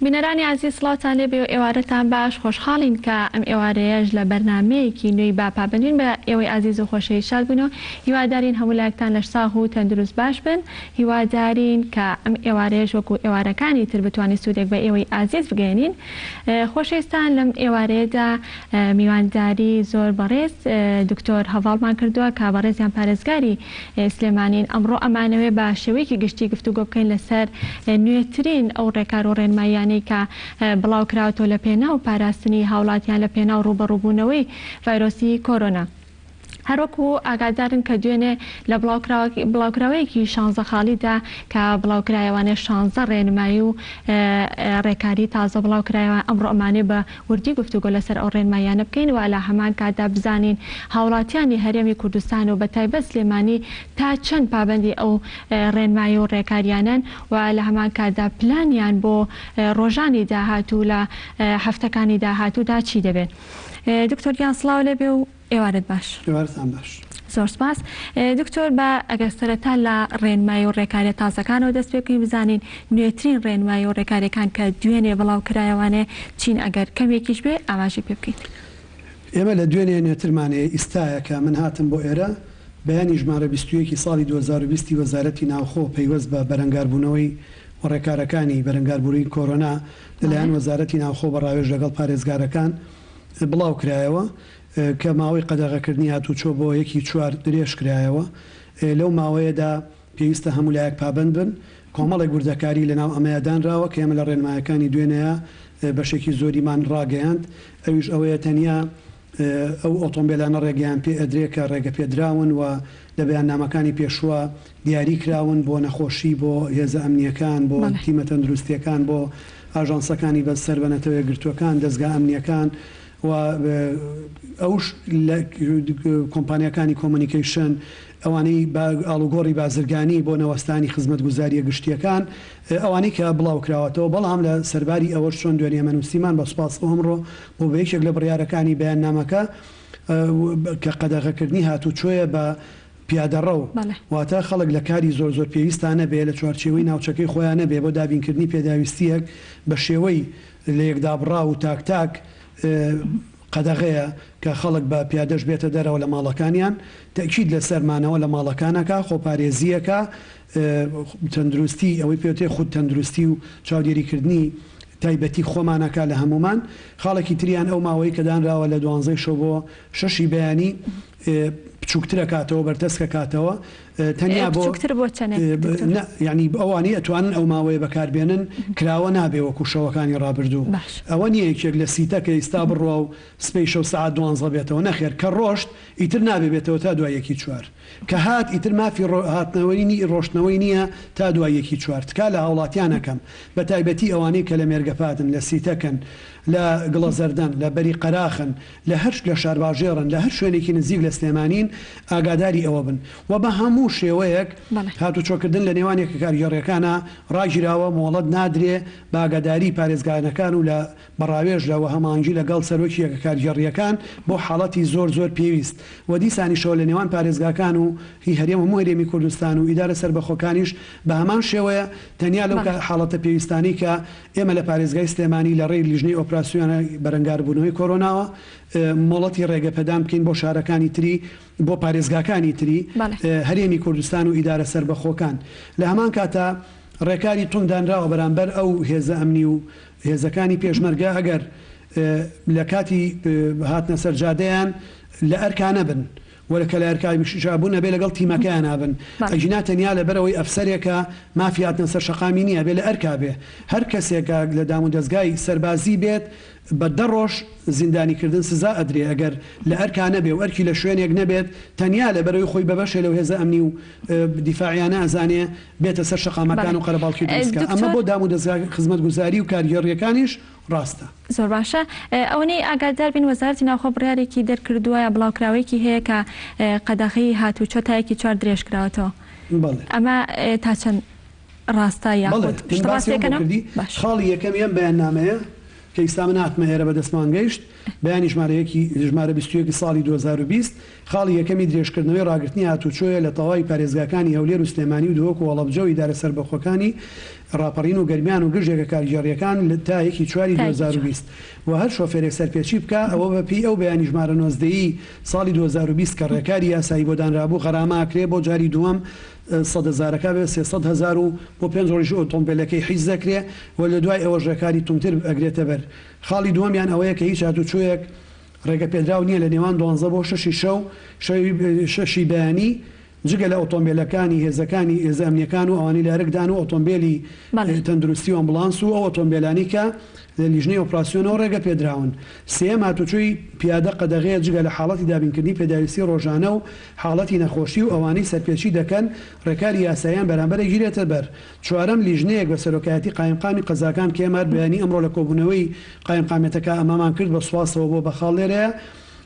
بینەرانی عزیز سڵاتان لێبێ و ئێوارەتان باش خۆشحاڵین کە ئەم ئێوارەیەش لە بەرنامەیەکی نوێی باپابندین بە ئێوەی عزیز و خۆشەوی شاد بوونەوە. هیوادارین هەموو لایەکتان لە ساغ و تەندروست باش بن. هیوادارین کە ئەم ئێوارەیەش وەکو ئێوارەکانی تر بتوانین سوودێک بە ئێوەی عزیز بگەێنین. خۆشەویستان لەم ئێوارەیەدا میوانداری زۆر بەڕێز دکتۆر هەواڵمان کردووە کە بەڕێزیان پارێزگاری سلێمانین. ئەمڕۆ ئەمانەوێ بە شێوەیەکی گشتی گفتوگۆ بکەین لەسەر نوێترین ئەو ڕێکار و ڕێنماییانەی کە بڵاو کراوەتەوە لە پێناو پاراستنی هاوڵاتیان لە پێناو ڕوبەڕووبوونەوەی ڤایرۆسی کۆرۆنا. هەروەکو ئاگادارن کە دوێنێ لە بڵاوکراوەیەکی 16 خاڵیدا کە بڵاوکرایەوانێ 16 ڕێنمایی و ڕێکاری تازە بڵاوکرایەوە. ئەمڕۆ ئەمانێ بە وردی گفتوگۆ لەسەر ئەو ڕێنماییانە بکەین و لە هەمان کاتدا بزانین هاوڵاتیانی هەرێمی کوردستان و بەتایبەت سلێمانی تا چەند پابەندی ئەو ڕێنمایی و ڕێکاریانن و لە هەمان کاتدا پلانیان بۆ ڕۆژانی داهاتوو لە هەفتەکانی داهاتوودا چی دەبێت. دکتۆریان سڵاو لێبێ و ئێوارەت باش. زۆر سپاس دکتۆر. بە ئەگەر سەرەتا لە ڕێنمایی و ڕێکاریە تازەکانەوە دەست پێ بکەین بزانین نوێترین ڕێنمایی و ڕێکاریەکان کە دوێنێ بڵاو کرایەوانێ چین ئەگەر کەمێکیش بێ ئاماژی پێ بکەیت. ئێمە لە دوێنێ نوێترمانەیە ئیستایە کە من هاتم بۆ ئێرە بەیانی ژمارە 21 ساڵی 2020 وەزارەتی ناوخۆ پەیوەست بە بەرەنگاربوونەوەی و ڕێکارەکانی بەرەنگاربوونی کۆرۆنا لەلایەن وەزارەتی ناوخۆ بەڕاوێژ لەگەڵ پارێزگارەکان بڵاو کرایەوە کە ماوەی قەدەغەکردنی هاتوچۆ بۆ 1/4 درێژ کرایەوە. لەو ماوەیەدا پێویستە هەموو لایەک پابند بن. کۆمەڵێک گوردەکاری لەناو ئەمەیەدانراوە کە ئێمە لە ڕێنمایەکانی دوێنەیە بەشێکی زۆریمان ڕاگەیاند. ئەویش ئەوەیە تەنیا ئەو ئۆتۆمبیلانە ڕێگەیان پێ ئەدرێ کە ڕێگە پێدراون و لە بەیاننامەکانی پێشوە دیاری کراون بۆ نەخۆشی بۆ هێزە ئەمنیەکان بۆ تیمە تەندروستیەکان بۆ ئاژانسەکانی بەسەر بەنەتەوەی گرتوەکان دەستگا ئەمنیەکان و ئەوش لە کۆمپانیەکانی کۆمونیکیشن ئەوانەی ئاڵوگۆڕی بازرگانی بۆ نەوەستانی خزمەتگوزاریە گشتیەکان ئەوانەی کە بڵاو کراوەتەوە. بەڵام لە سەرباری ئەوەش چۆن دوێنێ مەنووسیمان بە سوپاس ئەمڕۆ بۆ بەیەکێک لە بڕیارەکانی بەیاننامەکە کە قەدەغەکردنی هاتوچۆیە بە پیادەڕە و واتە خەڵک لە کاری زۆر پێویستانە بێ لە چوارچێوەی ناوچەکەی خۆیانە بێ بۆ دابینکردنی پێداویستیەک بە شێوەی لە یەکدابڕا و تاک قەدەغەیە کە خەڵک بە پیادەش بێتە دەرەوە لە ماڵەکانیان تەکید لە سەرمانەوە لە ماڵەکانەکە خۆپارێزیەکە تەندروستی ئەوەی پێوتێ خود تەندروستی و چاودێریکردنی تایبەتی خۆمانەکە لە هەمومان. خاڵێکی تریان ئەو ماوەی کە دانراوە لە 12 شەو بۆ 6 بەیانی بچووکترە کاتەوە بەرتەسکە کاتەوە تەنیا بۆ ینی ئەوانی ئەتوانن ئەو ماوەیە بەکاربێنن کراوە نابێ وەکو شەوەکانی ڕابردوو. ئەوە نیە یەکێک لە سیتەکە ئێستا بڕوا و سپەی شەو سەعات 12 بێتەوە نەخێر کە ڕۆشت ئیتر نابێ بێتەوە تا دوای 1/4 کە هات ئیتر مافی هاتنەوەی ڕۆشتنەوەی نییە تا دوای 1/4 تکا لە هاوڵاتیانەکەم بە تایبەتی ئەوانەی کە لە مێرگەپاتن لە سیتەکەن لە گڵەزەردەن لە بەری قەراخن لە هەر لە شارباژێڕن لە هەر شوێنێکی نزیک لە سلێمانین ئاگاداری ئەوە بن و بە هەموو شێوەیەک هاتوچۆکردن لە نێوانێکە کارگەڕیەکانە ڕاگیراوە مۆڵەت نادرێ باگاداری پارێزگارەکان و لە بەڕاوێژ لەوە هەمانجی لەگەڵ سەرۆکیەکە کارگەڕیەکان بۆ حاڵەتی زۆر پێویست و دیسانیشەوە لە نێوان پارێزگاکان و هی هەرێم و هەرێمی کوردستان و ئیدارە سەربەخۆکانیش بە هەمان شێوەیە تەنیا لەو حاڵەتە پێویستانی کە ئێمە لە پارێزگای سلێمانی لە ڕێی لیژنەی ئۆپراسیۆنە بەرەنگاربوونەوەی کۆرۆناوە مۆڵەتی ڕێگەپەدان بکەین بۆ شارەکانی تری بۆ پارێزگاکانی تری هەرێمی کوردستان و ئیدارە سەربەخۆکان. لە هەمان کاتە ڕێکاری توندانراوە بەرامبەر ئەو هێزە ئەمنی و هێزەکانی پێشمەرگە ئەگەر لە کاتی هاتنە سەرجادەیان لە ئەرکانە بن وەرەکە لە ئەرکابوون نەبێ لەگەڵ تیمەکەیان نابن ئەجینا تەنیا لە بەرەوەی ئەفسەرێکە مافیاتنە سەر شەقامی نییە بێ لە ئەرکا بێ هەر کەسێکە لە دام و دەستگای سەربازی بێت بە 10 ڕۆژ زیندانیکردن سزا ئەدرێ ئەگەر لە ئەرکانە بێ و ئەرکی لە شوێنێک نەبێت تەنیا لە بەرەوەی خۆی بەبەشێ لەو هێزە ئەمنی و دیفاعیانە ئەزانێ بێتە سەر شەقامەکان و قەرەباڵکی دەستکە. ئەمە بۆ دام و دەستگای خزمەتگوزاری و کارگەڕیەکانیش ڕاستە. زۆر باشە. ئەوەی ئاگادار بین وەزارەتی ناوخۆ بڕیارێکی دەرکردووە بڵاوکراوەیەکی هەیە کە قەدەغەی هاتوچۆ تا 1/4 درێژ کراوەتەوە. ئەمە تا چەند ڕاستە یاخود خاڵی یەکەمیان بەیاننامەیە کە ئیستا من هاتمە ئێرە بەدەستمان گەیشت بەیانی ژمارە 21 ساڵی 2020 خاڵی یەکەمی درێژکردنەوەی ڕاگررتنی هاتوچۆیە لە تەواوی پارێزگاکانی هەولێر و سلێمانی و دۆک و وەڵەبجە و ئیدارە سەربەخۆکانی ڕاپەڕین و گەرمیان و گژێگە کاریگەڕیەکان تا یەکی چواری 2020 و هەر شۆفێرێک سەرپێچی بکە ئەوە بەپی ئەو بەیانی ژمارە 19 ساڵی 2020 کە ڕێکاری یاسایی بۆ دانرابوو غەراماکرێ بۆ جاری دووەم 100,000ەکە بێ 300,000 و بۆ 5 ڕۆژ ئۆتۆمبیلەکەی حیز دەکرێ و لە دوای ئەوە ڕێکاری تومتر ئەگرێتە بەر. خاڵی دووەمیان ئەوەیە کە هیچ هاتوچۆیەک ڕێگە پێدراو نییە لە نێوان 12 بۆ 6 شەو شەشی بەیانی جگە لە ئۆتۆمبیلەکانی هێزەکانی ئێزەمنیەکان و ئەوانی لارەکدان و ئۆتۆمبیلی تەندروستی و ئەمبولانس و ئەو ئۆتۆمبیلانی کە لە لیژنەی ئۆپراسیۆنەوە ڕێگە پێدراون. سێم هاتوچۆی پیادە قەدەغەیە جگە لە حاڵەتی دابینکردنی پێداویستی ڕۆژانە و حاڵەتی نەخۆشی و ئەوانەی سەرپێچی دەکەن ڕێکاری یاساییان بەرامبەر گیرێتە بەر. چوارەم لیژنەیەک بە سەرۆکایەتی قایمقامی قەزاکان کێمار بەیانی ئەمڕۆ لە کۆبوونەوەی قایمقامێتەکە ئەمامان کرد بە سواسەوە بۆ بەخاڵ لێرەیە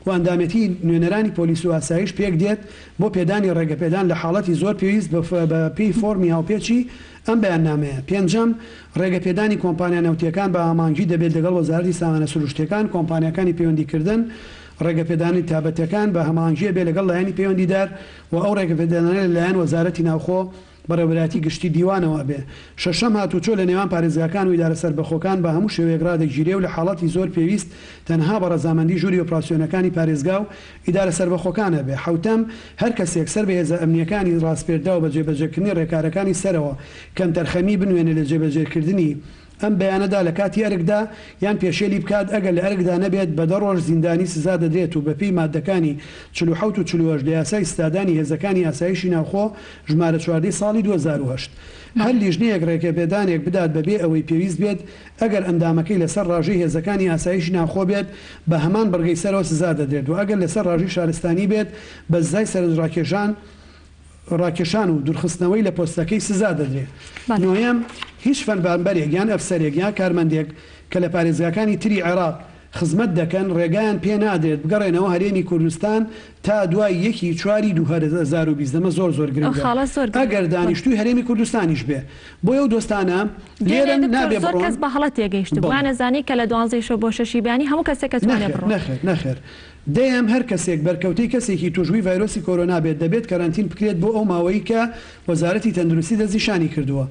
و ئەندامەتی نوێنەرانی پۆلیس و ئاسایش پێک دێت بۆ پێدانی ڕێگەپێدان لە حاڵەتی زۆر پێویست بە پێی فۆرمی هاوپێچی ئەم بەیاننامەیە. پێنجەم ڕێگەپێدانی کۆمپانیا نەوتیەکان بە ئامانجی دەبێت لەگەڵ وەزارەتی سامانە سروشتیەکان کۆمپانیەکانی پەیوەندیکردن ڕێگەپێدانی تابەتەکان بە هەمانجیە بێ لەگەڵ لایەنی پەیوەندیدار و ئەو ڕێگەپێدانە لەلایەن وەزارەتی ناوخۆ بەڕێوەبەراتی گشتی دیوانەوە بێ. شەشەم هاتوچۆ لە نێوان پارێزگاکان و ئیدارە سەربەخۆکان بە هەموو شێوەیەک ڕادەگیرێ و لە حاڵەتی زۆر پێویست تەنها بە ڕەزامەندی ژووری ئۆپراسیۆنەکانی پارێزگا و ئیدارە سەربەخۆکانە بێ. حوتەم هەر کەسێک سەر بە هێزە ئەمنیەکانی ڕاستپێردا و بە جێبەجێکردنی ڕێکارەکانی سەرەوە کەم تەرخەمی بنوێنێ لە جێبەجێکردنی ئەم بەیانەدا لە کاتی ئەرکدا یان پێشێلی بکات ئەگەر لە ئەرکدا نەبێت بە 10 ڕۆژ زیندانی سزا دەدرێت و بەپی مادەکانی 47 و 48 لە یاسای ستادانی هێزەکانی ئاسایشی ناوخۆ ژمارە 14 ساڵی 2008. هەر لیژنەیەک ڕێگەپێدانێک بدات بەبێ ئەوەی پێویست بێت ئەگەر ئەندامەکەی لەسەر ڕاژەی هێزەکانی ئاسایشی ناوخۆ بێت بە هەمان بەرگەی سەرەوە سزا دەدرێت و ئەگەر لەسەر ڕاژی شارستانی بێت بە زای ڕاکێشان و دوورخستنەوەی لە پۆستەکەی سزا دەدرێت. نۆیەم هیچ فەرمانبەرێک یان ئەفسەرێک یان کارمەندێک کە لە پارێزگاکانی تری عێراق خزمەت دەکەن ڕێگایان پێ نادرێت بگەڕێنەوە هەرێمی کوردستان تا دوای یەکی چواری 2020 دەمە زۆر گرنگە ئەگەر دانیشتوی هەرێمی کوردستانیش بێ. بۆ ئەو دۆستانە لێرە نابێ زۆر کەس بە هەڵەت تێگەیشت وانەزانی کە لە 12 شەو بۆ 6 بیانی هەموو کەسێک کەس نەخێر دەیەم هەر کەسێک بەرکەوتەی کەسێکی توژوی ڤایرۆسی کۆرۆنا بێت دەبێت کەرانتین بکرێت بۆ ئەو ماوەی کە وەزارەتی تەندروستی دەستنیشانی کردووە.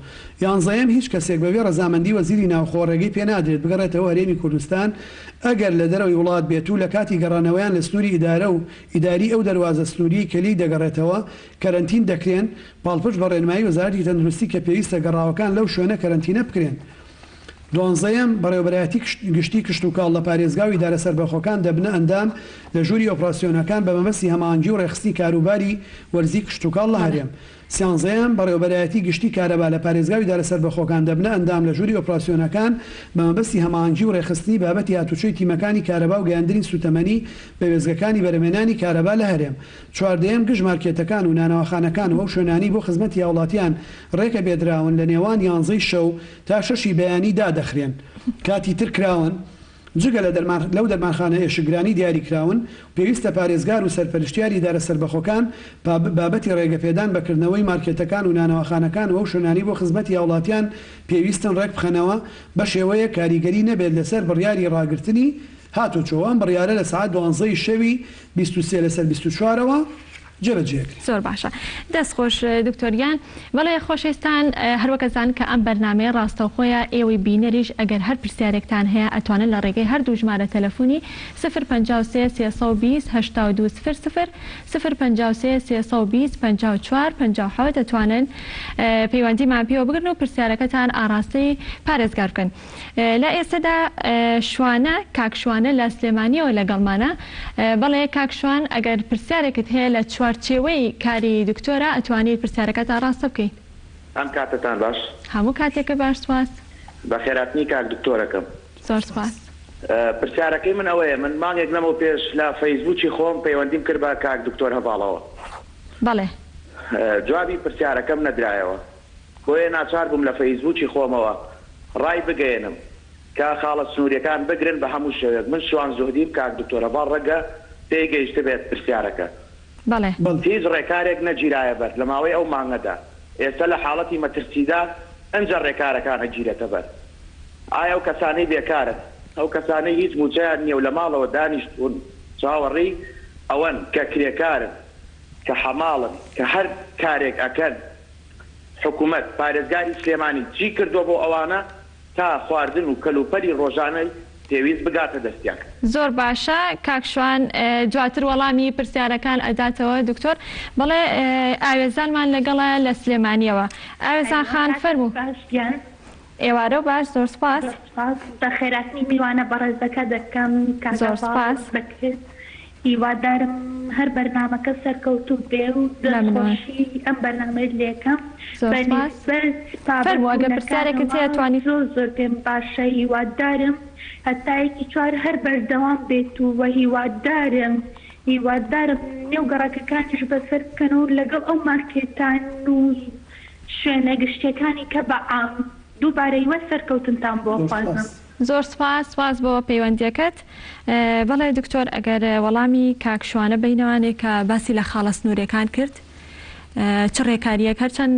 یانزەیەم هیچ کەسێک بەبێ ڕەزامەندی وەزیری ناوخۆ ڕێگەی پێ نادرێت بگەڕێتەوە هەرێمی کوردستان ئەگەر لە دەرەوەی وڵات بێت و لە کاتی گەڕانەوەیان لە سنووری ئیدارە و ئیداری ئەو دەواازە سنووری کەلی دەگەڕێتەوە کەرانتین دەکرێن پاڵپشت بە ڕێنمایی وەزارەتی تەندروستی کە پێویستە گەڕاوەکان لەو شوێنە کەرانتینە بکرێن. دوانزەیەم بەڕێوەبەرایەتی گشتی کشت و کاڵ لە پارێزگا و ئیدارە سەربەخۆکان دەبنە ئەندام لە ژووری ئۆپراسیۆنەکان بە مەبەستی هەماهەنگی و ڕێخستنی کاروباری وەرزی کشت و کاڵ لە هەرێم. سیانزەیەم بەڕێوەبەرایەتی گشتی کارەبا لە پارێزگا و ئیدارە سەربەخۆکان دەبنە ئەندام لە ژووری ئۆپراسیۆنەکان بە مەبەستی هەماهەنگی و ڕێخستنی بابەتی هاتوچۆی تیمەکانی کارەبا و گەیاندنی سوتەمەنی بە وێزگەکانی بەرهەمێنانی کارەبا لە هەرێم. چواردەیەم گشت مارکێتەکان و نانەوەخانەکان و ئەو شوێنانی بۆ خزمەتی هاوڵاتیان ڕێکە بێدراون لە نێوان 11 شەو تا 6 بەیانی دادەخرێن. کاتی تر کراون جگە لەو دەرمانخانە ئێشگرانی دیاریکراون پێویستە پارێزگار و سەرپەرشتیاری ئیدارە سەربەخۆکان بابەتی ڕێگەپێدان بەکردنەوەی مارکێتەکان و نانەوەخانەکان و ئەو شوێنانی بۆ خزمەتی هاوڵاتیان پێویستن ڕێک بخەنەوە بە شێوەیە کاریگەری نەبێت لەسەر بڕیاری ڕاگررتنی هاتوچۆوان بڕیارە لە ساعت 12 شەوی 23 لەسەر 24ەوە زۆر باشە. دەستخۆش دکتۆریان بەڵێ خۆشەویستان هەروەکەزان کە ئەم بەرنامەیە ڕاستەوخۆیە ئێوەی بینەریش ئەگەر هەر پرسیارێکتان هەیە ئەتوانن لە ڕێگەی هەردوو ژمارە تەلەفۆنی 053 320 82 00 053 320 54 57 دەتوانن پەیوەندیمان پێوە بگرن و پرسیارەکەتان ئاڕاستی پارێزگار بکەن. لە ئێستادا شوانە کاکشوانە لە سلێمانیەوە لەگەڵمانە. بەڵێ کاکشوان ئەگەر پرسیارێکت هەیە لە چوارچێوەی کاری دکتۆرە ئەتوانیت پرسیارەکەتان ڕاستە بکەیت. ئەم کاتتان باش هەموو کاتێکە باش سواس بە خێراتنی کاک دکتۆرەکەم. زۆر سپاس. پرسیارەکەی من ئەوەیە من مانگێک نەمەوە پێش لە فەیسبووکی خۆم پەیوەندیم کرد بە کاک دکتۆر هەڤاڵەوە. بەڵێ جوابی پرسیارەکەم نەدرایەوە بۆیە ناچار بووم لە فەیسبووکی خۆمەوە ڕای بگەێنم کە خاڵە سنووریەکان بگرن بە هەموو شێوێک. من شوان زۆدیم کاک دکتۆر هەڤاڵ ڕەگە پێی گەیشتە بێت پرسیارەکە. هیچ ڕێکارێک نەگیرایە بەر لە ماوەی ئەو مانگەدا. ئێستا لە حاڵەتی مەترسیدا ئەنجە ڕێکارەکانە گیرێتە بەر. ئایا ئەو کەسانەی بێکارن ئەو کەسانەی هیچ موچیان نییە و لە ماڵەوە دانیشتون چاوەڕێی ئەوەن کە کرێکارن کە حەماڵن کە هەر کارێک ئەکەن حکوومەت پارێزگاری سلێمانی چی کردو بۆ ئەوانە تا خواردن و کەلوپەری ڕۆژانەی پێویست بگاتە دەستیان. زۆر باشە کاکشوان دواتر وەڵامی پرسیارەکان ئەداتەوە دکتۆر. بەڵێ ئاوێزانمان لەگەڵە لە سلێمانیەوە. ئاوێزان خان فەرموو. ئێوارە باش زۆر سپاس. بە خێراتنی میوانە بەڕێزەکە دەکەم زۆر سپاس بکرد. هیوادارم هەر بەرنامەکە سەرکەوتوو بێ و دڵخۆشی ئەم بەرنامەی لێکەم. فەرموو ئەگەر پرسیارێکت هەیە توانی. زۆر پێم باشە هیوادارم هەتایەکی چوار هەر بەردەوام بێت و وە هیوادارم نێو گەڕاکەکانیش بەسەر بکەن و لەگەڵ ئەو مارکێتان و شوێنە گشتەکانی کە بە عام دووبارەیوە سەرکەوتنتان بۆ خوازم. زۆر سپاس بۆ پەیوەندیەکەت. بەڵێ دکتۆر ئەگەر وەڵامی کاکشوانە بینەوانێک کە باسی لە خاڵە سنوورەکان کرد چ ڕێکاریەک هەرچەند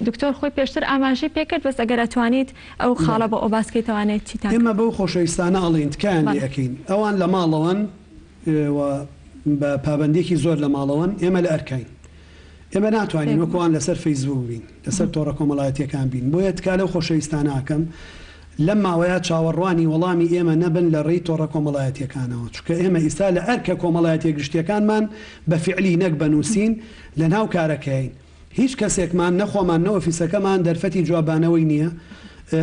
دکتۆر خۆی پێشتر ئاماژەی پێکرد بەس ئەگەر ئەتوانیت ئەو خاڵە بە ئۆباسکەیتەوانێت چیتان. ئێمە بەو خۆشەویستانە ئەڵێن تکایان لێ ئەەکەین ئەوان لە ماڵەوەن بە پابندێکی زۆر لە ماڵەوەن ئێمە لە ئەرکین. ئێمە ناتوانین وەکوان لەسەر فەیسبوک بین لەسەر تۆڕە کۆمەڵایەتیەکان بین بۆیە تکا لەو خۆشەویستانەکەم لەم ماوەیە چاوەڕوانی وەڵامی ئێمە نەبن لە ڕێی تۆڕە کۆمەڵایەتیەکانەوە چونکە ئێمە ئیستا لە ئەرکە کۆمەڵایەتیە گشتیەکانمان بە فعلی نەک بنووسین لە ناو کارەکەین هیچ کەسێکمان نەخۆمان نە ئۆفیسەکەمان دەرفەتی جوابانەوەی نییە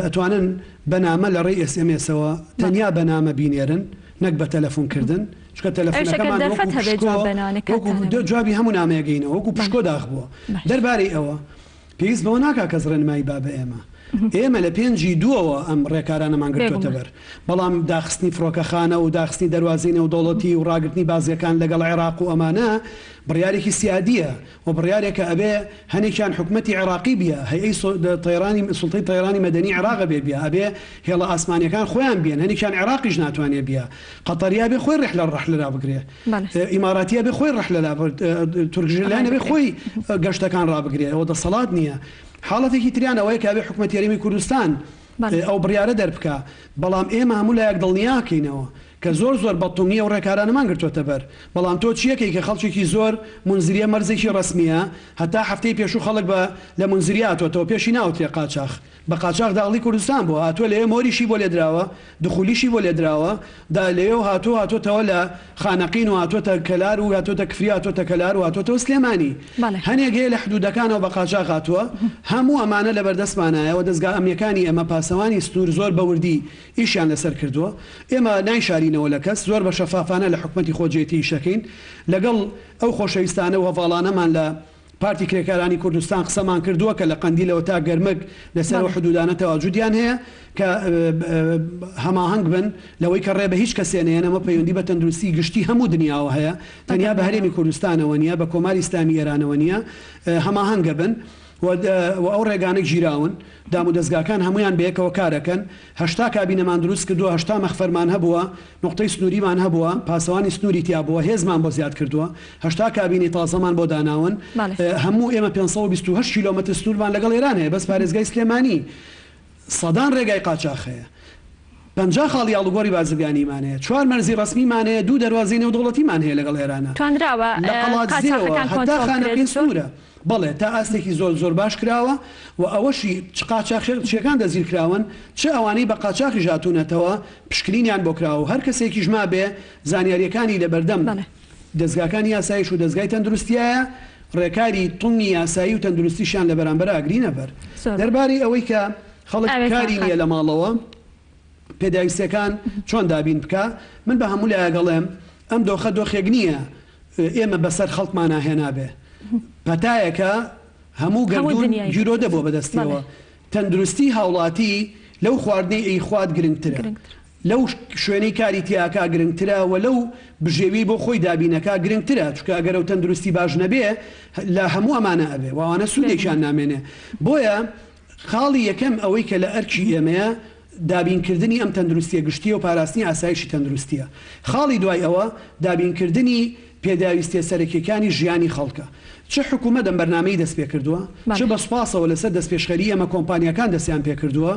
ئەتوانن بەنامە لە ڕێی SMSەوە تەنیا بەنامە بینێرن نەک بە تەلەفۆنکردن چکە تەلەفۆنەکەمان جوابی هەموو نامەیەگەینەوە وەکو پشکۆ داخ بووە دەربارەی ئەوە پێویست بەوە ناکا کەس ڕێنمایی با بە ئێمە ئێمە لە پێنجی دووەوە ئەم ڕێکارانەمان گرتوتە بەر بەڵام داخستنی فڕۆکەخانە و داخستنی دەواازینە و دەوڵەتی و ڕاگررتنی بازیەکان لەگەڵ عێراق و ئەمانە بڕیارێکی سیادیە و بڕیارێکە ئەبێ هەنێکیان حکومەتی عێراقی بیە هەیەی سوڵتەی تەیرانی مەدەنی عێراق بێ بیا ئەبێ هێڵە ئاسمانیەکان خۆیان بێن هەنێکیان عێراقیش ناتوانێت بیا قەتەریا بێ خۆی ڕحلە بگرێ ئیماراتیە بێ خۆی ڕحلە تورکژلانە بێ خۆی گەشتەکان ڕابگرێ ئەوە دەسەڵات نییە حاڵەتێکی تریان ئەوەیە کە بێ حکومەت یاریمی کوردستان ئەو بڕیارە دەربکە بەڵام ئێمە هەموو لایەک دڵنیاکەینەوە کە زۆر بەڵتومیە و ڕێکارانەمان گرتوۆتە بەر بەڵام تۆ چیەکەی کە خەڵکێکی زۆر منزریە مەرزێکی ڕسمیە هەتا هەفتەی پێشوو خەڵک بە لە منزریاتەوە پێشی ناوتێ قاچاق بە قاچاق داڵی کوردستان بۆ هاتووە لێ مۆریشی بۆ لێدراوە دخولیشی بۆ لێدراوە دا لێو هاتوۆتەوە لە خانەقین و هاتوۆتە کەلار و هاتوۆتە کفری هاتوۆتە کەلار و هاتوۆتەوە سلێمانی هەنێک هەیە لە حدودەکانەوە بە قاچاق هاتووە هەموو ئەمانە لە بەردەستمانایەوە دەستگا ئەمنیەکانی ئەمە پاسەوانی سنوور زۆر بەوردی ئیشیان لەسەر کردووە ئێمە نایشارینەوە لە کەس زۆر بە شەفافانە لە حکومەتی خۆجێتی شەکەین لەگەڵ ئەو خۆشەویستانە و هەواڵانەمان لە پارتی کرێکارانی کوردستان قسەمان کردووە کە لە قەندیلەوە تا گەرمک لەسەر حدودانە تەواجودیان هەیە کە هەماهەنگ بن لەوەی کە ڕێ بە هیچ کەسێنەیە ئەمە پەیوەندی بە تەندروستی گشتی هەموو دنیاوە هەیە تەنیا بە هەرێمی کوردستانەوە نیە بە کۆماری ئیسلامی ئێرانەوە نیە هەماهەنگە بن و ئەو ڕێگانێک ژیراون دام و دەستگاکان هەمویان بەیەکەوە کارەکەن هەشتا کابینەمان دروست کردووە هەشتا مەخفەرمان هەبووە نقطەی سنووریمان هەبووە پاسەوانی سنووری تیا بووە هێزمان بۆ زیاد کردووە هەشتا کابینی تازەمان بۆ داناون هەموو ئێمە 528 کیلۆمەتر سنوورمان لەگەڵ ئێران هەیە بەس پارێزگای سلێمانی سەدان ڕێگای قاچاق هەیە 50 خاڵی ئاڵوگۆڕی بازرگانیمانەیە 4 مەرزی ڕسمیمانەیە 2 دەواازینە و دەوڵەتیمان هەیە لەگەڵ ئێرانە هەتا خانەقین سنوورە بەڵێ تا ئاستێکی زۆر باش کراوە و ئەوەشی قاچاقچیەکان دەزیر کراون چه ئەوانەی بە قاچاقی ژاتونەتەوە پشکنینیان بۆ کراوە هەر کەسێکی ژما بێ زانیاریەکانی لە بەردەم دەستگاکانی یاساییش و دەستگای تەندروستیایە ڕێکاری تومی یاسایی و تەندروستیشان لە بەرامبەر ئاگرینە بەر دەربارەی ئەوەی کە خەڵک کاری نییە لە ماڵەوە پێداویستەکان چۆن دابین بکە من بە هەموو لایەگەڵێم ئەم دۆخێک نییە ئێمە بەسەر خەڵکمان هێنابێ پەتایەکە هەموو گەردون گیرۆ دەبوو بەدەستیەوە تەندروستی هاوڵاتی لەو خواردنەی ئەیخوات گرنگترە لەو شوێنەی کاری تیاکە گرنگترە و لەو بژێوی بۆ خۆی دابینەکە گرنگترە چکە ئەگەر ئەو تەندروستی باش نەبێ لە هەموو ئەمانە ئەبێ وانە سوودێکیان نامێنێ بۆیە خاڵی یەکەم ئەوەی کە لە ئەرکی ئێمەیە دابینکردنی ئەم تەندروستیە گشتیە و پاراستنی ئاسایشی تەندروستیە خاڵی دوای ئەوە دابینکردنی پێداویستیە سەرەکیەکانی ژیانی خەڵکە چه حکوومەت ئەم بەرنامەی دەست پێ کردووە چه بە سوپاسەوە لەسەر دەستپێشخەری ئێمە کۆمپانیەکان دەستیان پێ کردووە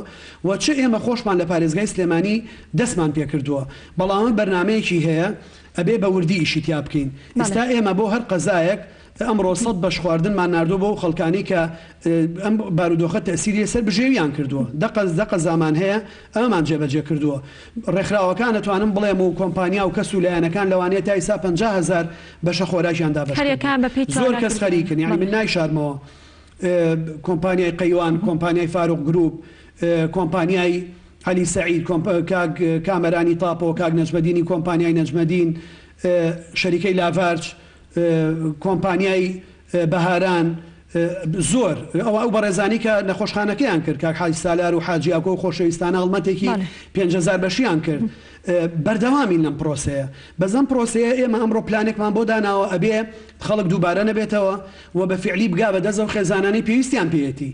و چه ئێمە خۆشمان لە پارێزگای سلێمانی دەستمان پێ کردووە بەڵام بەرنمەیەکی هەیە ئەبێ بە وردی ئیشی تیا بکەین ئێستا ئێمە بۆ هەر قەزایەک ئەمڕۆ سەد بەش خواردنمان ناردووە بۆ خەڵکانی کە ئەم بارودۆخە تەسیری سەر بژێویان کردووە دەقە زامان هەیە ئەمەمان جێبەجێ کردووە ڕێکخراوەکان دەتوانم بڵێم و کۆمپانیا و کەس و لایەنەکان لەوانەیە تا ئێستا 50,000 بەشە خۆراکیاندا زۆر کەس خەریکن یعنی من نایشارمەوە کۆمپانیای قەیوان کۆمپانیای فاروق گروپ کۆمپانیای علی سعید کامەرانی تاپۆ کاک نەجمەدینی کۆمپانیای نەجمەدین شەریکەی لاڤارچ کۆمپانیای بەهاران زۆر ئەو بەڕێزانی کە نەخۆشخانەکەیان کرد کاک حاجی سالار و حاجیاکۆ و خۆشەویستانە هەڵمەتێکی 5,000 بەشیان کرد بەردەوامین لەم پرۆسەیە بەزەم پرۆسەیە ئێمە ئەمڕۆ پلانێکمان بۆ داناوە ئەبێ خەڵک دووبارە نەبێتەوە و بە فعلی بگا بە دەزە و خێزانانی پێویستیان پێێتی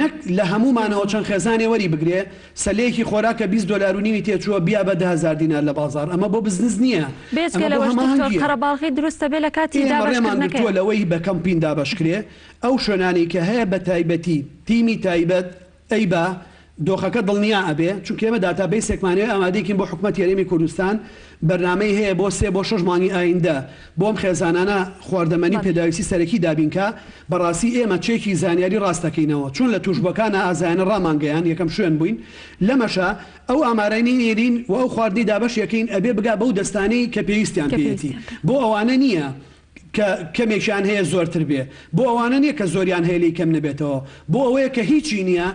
نەک لە هەمومانەوە چەند خێزانێ وەری بگرێ سەلەیەکی خۆراکە 20 دلار و نیمی تێچووە بیا بە 10,000 دینار لە بازار ئەمە بۆ بزنس نییە قەرەباڵغی دروستە بێ لە کاتی دابەشکردنەکە لەوەی بە کەمپین دابەشکرێ ئەو شوێنانی کە هەیە بە تایبەتی تیمی تایبەت ئەیبا دۆخەکە دڵنیا ئەبێ چونکە ئێمە داتابیسێکمانەوە ئامادەیەکین بۆ حکوومەت یاریمی کوردستان بەرنامەی هەیە بۆ 3 بۆ 6 مانگی ئایندە بۆم خێزانانە خواردەمەنی پێداویستی سەرەکی دابینکە بەڕاستی ئێمە چێکی زانیاری ڕاستەکەینەوە چون لە توشبەکانە ئازایانە ڕامانگەیان یەکەم شوێن بووین لەمەشە ئەو ئامارەی نێرین و ئەو خواردنی دابەشیەکەین ئەبێ بگا بەو دەستانەی کە پێویستیان پێێتی بۆ ئەوانە نییە کە کەمێکیان هەیە زۆرتر بێ بۆ ئەوانە نییە کە زۆریان هەیە لی کەم نەبێتەوە بۆ ئەوەیە کە هیچی نییە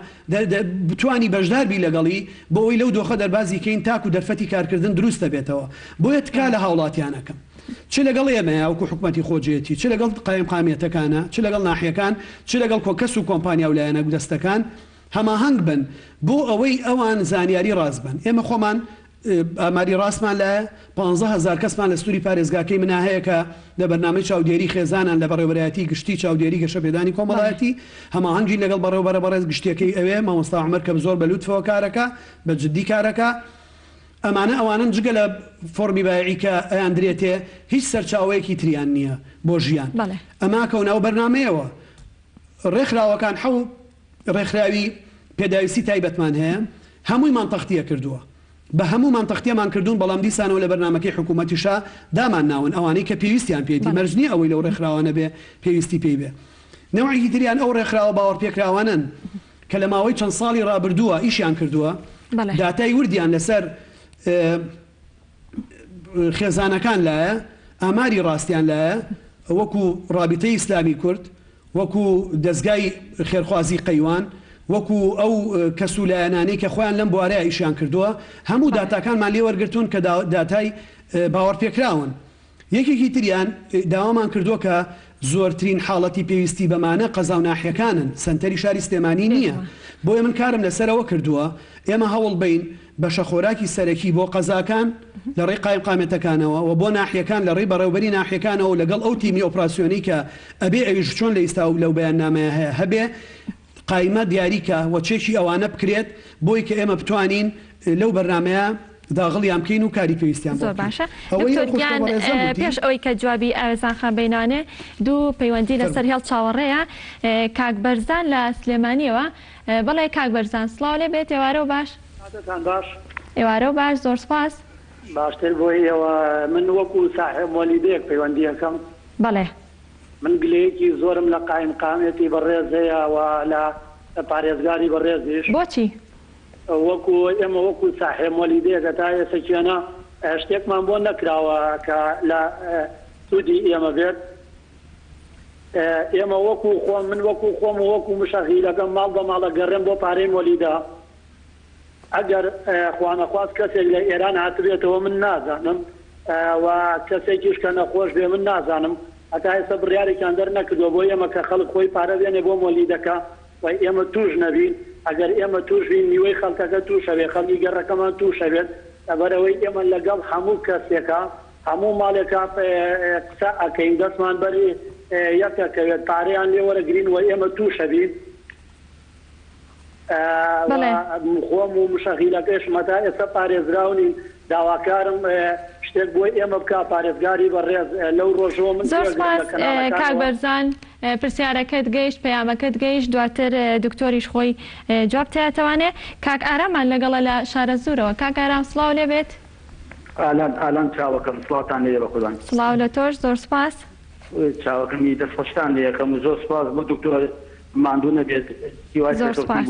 بتوانی بەشداربی لەگەڵی بۆ ئەوی لەو دۆخە دەربازی کەین تاکو دەرفەتی کارکردن دروستە بێتەوە بۆیە تکا لە هاوڵاتیانەکەم چ لەگەڵ ئێمەیە وەکو حکوومەتی خۆجێتی چ لەگەڵ قایم قامێتەکانە چ لەگەڵ ناحیەکان چ لەگەڵ کۆکەس و کۆمپانیا و لایەنە دەستەکان هەماهەنگ بن بۆ ئەوەی ئەوان زانیاری ڕاست بن ئێمە خۆمان ئاماری ڕاستمان لە 15,000 کەسمان لە سووری پارێزگاکەی منە هەیە کە لە بەرنامەی چاودێری خێزانان لە بەڕێوەبەرایەتی گشتی چاودێری گەشەپێدانی کۆمەڵایەتی هەماهەنگی لەگەڵ بەڕێوەبەرە بەڕێز گشتیەکەی ئەوێ مامۆستا عومەر کە زۆر بەلوتفەوە کارەکە بە جددی کارەکە ئەمانە ئەوانن جگە لە فۆرمی بایعی کە ئەیان درێتێ هیچ سەرچاوەیەکی تریان نییە بۆ ژیان ئەما کەوناو بەرنامەیەوە ڕێکخراوەکان حەو ڕێکخراوی پێداویستی تایبەتمان هەیە هەمووی مانتەختیە کردووە بە هەموو مانتەختیەمان کردوون بەڵام دیسانەوە لە بەرنامەکەی حکوومەتیشا دامان ناون ئەوانەی کە پێویستیان پێێتی مەرجنی ئەوەی لەو ڕێکخراوانە بێ پێویستی پێی بێ نەوەیەکی تریان ئەو ڕێکخراوە باوەڕپێکراوانن کە لە ماوەی چەند ساڵی ڕابردووە ئیشیان کردووە داتای وردیان لەسەر خێزانەکان لایە ئاماری ڕاستیان لایە وەکو ڕابطەی ئیسلامی کورد وەکو دەستگای خێرخوازی قەیوان وەکو ئەو کەسولایەنانەی کە خۆیان لەم بوارەیە ئیشیان کردووە هەموو داتاکانمان لێ وەرگرتوون کە داتای باوەڕپێکراون یەکێکی تریان داوامان کردووە کە زۆرترین حاڵەتی پێویستی بەمانە قەزا و ناحیەکانن سنتەری شاری سلێمانی نییە بۆیە من کارم لەسەرەوە کردووە ئێمە هەوڵ بین بەشە خۆراکی سەرەکی بۆ قەزاکان لە ڕێی قایم قامێتەکانەوە و بۆ ناحیەکان لە ڕێی بەڕێوەبەری ناحیەکانەوە لەگەڵ ئەو تیمی ئۆپراسیۆنی کە ئەبێ ئەویش چۆن لە ئێستا و لەو بەیاننامەیە هەیە هەبێ قایمە دیاریکە و چێکی ئەوانە بکرێت بۆی کە ئێمە بتوانین لەو بەرنمەیە داغڵیان بکەین و کاری پێویستیان زۆر باشە پێش ئەوەی کە جوابی ئاوێزان خەبەینانێ دوو پەیوەندی لەسەر هێڵ چاوەڕێیە کاک بەرزان لە سلێمانیەوە بەڵێ کاک بەرزان سڵاو لێ بێت ئێوارە و باش ئێوارە و باش زۆر سپاس باشتر بۆی ئەوە من وەکو ساحێب وەلیدەیەک پەیوەندیەکەم بەڵێ من گلەیەکی زۆرم لە قایم قامێتی بەڕێز هەیە و لە پارێزگاری بەڕێزیش بۆچی وەکو ئێمە وەکو ساحێب وەلیدەیەکە تا ئێستا شتێکمان بۆ نەکراوە کە لە سوودی ئێمە بێت ئێمە وەکو خۆم من وەکو خۆم و وەکو مشەغیلەکەم ماڵ بە ماڵە گەڕێم بۆ پارەی وەلیدا ئەگەر خوانەخواست کەسێک لە ئێران هاتبێتەوە من نازانم و کەسێکیش کە نەخۆش بێ من نازانم هەتا ئێستا بڕیارێکیان دەرنەکردووە بۆ ئێمە کە خەڵک خۆی پارە بێنێ بۆ وەلیدەکە و ئێمە توش نەبین ئەگەر ئێمە توش بین نیوەی خەڵکەکە توشەوێ خەڵکی گەڕەکەمان توشەوێت لەبەرەوەی ئێمە لەگەڵ هەموو کەسێکە هەموو ماڵێکە قسە ئەکەین دەستمان بەری یەکەکەوێت پارەیان لێ وەرەگرین و ئێمە توشەبین خۆم و مشەغیلەکەش مەتا ئێستا پارێزراونین داواکارم شتێک بۆی ئێمە بکە پارێزگاری بەڕێز لەو ڕۆژەوە من زۆر سپاس کاک بەرزان پرسیارەکەت گەیشت پەیامەکەت گەیشت دواتر دکتۆریش خۆی جواب تێتوانێت کاک ئارامان لەگەڵە لە شارە زوورەوە کاک ئارام سڵاو لێ بێت ئالان چاوەکەم سڵاتان لێ بە خوددان سڵاو لە تۆش زۆر سپاس چاوەکەمی دەستخۆشتان لێ یەکەم زۆر سپاس بۆ دکتۆر ماندوو نەبێت هیوای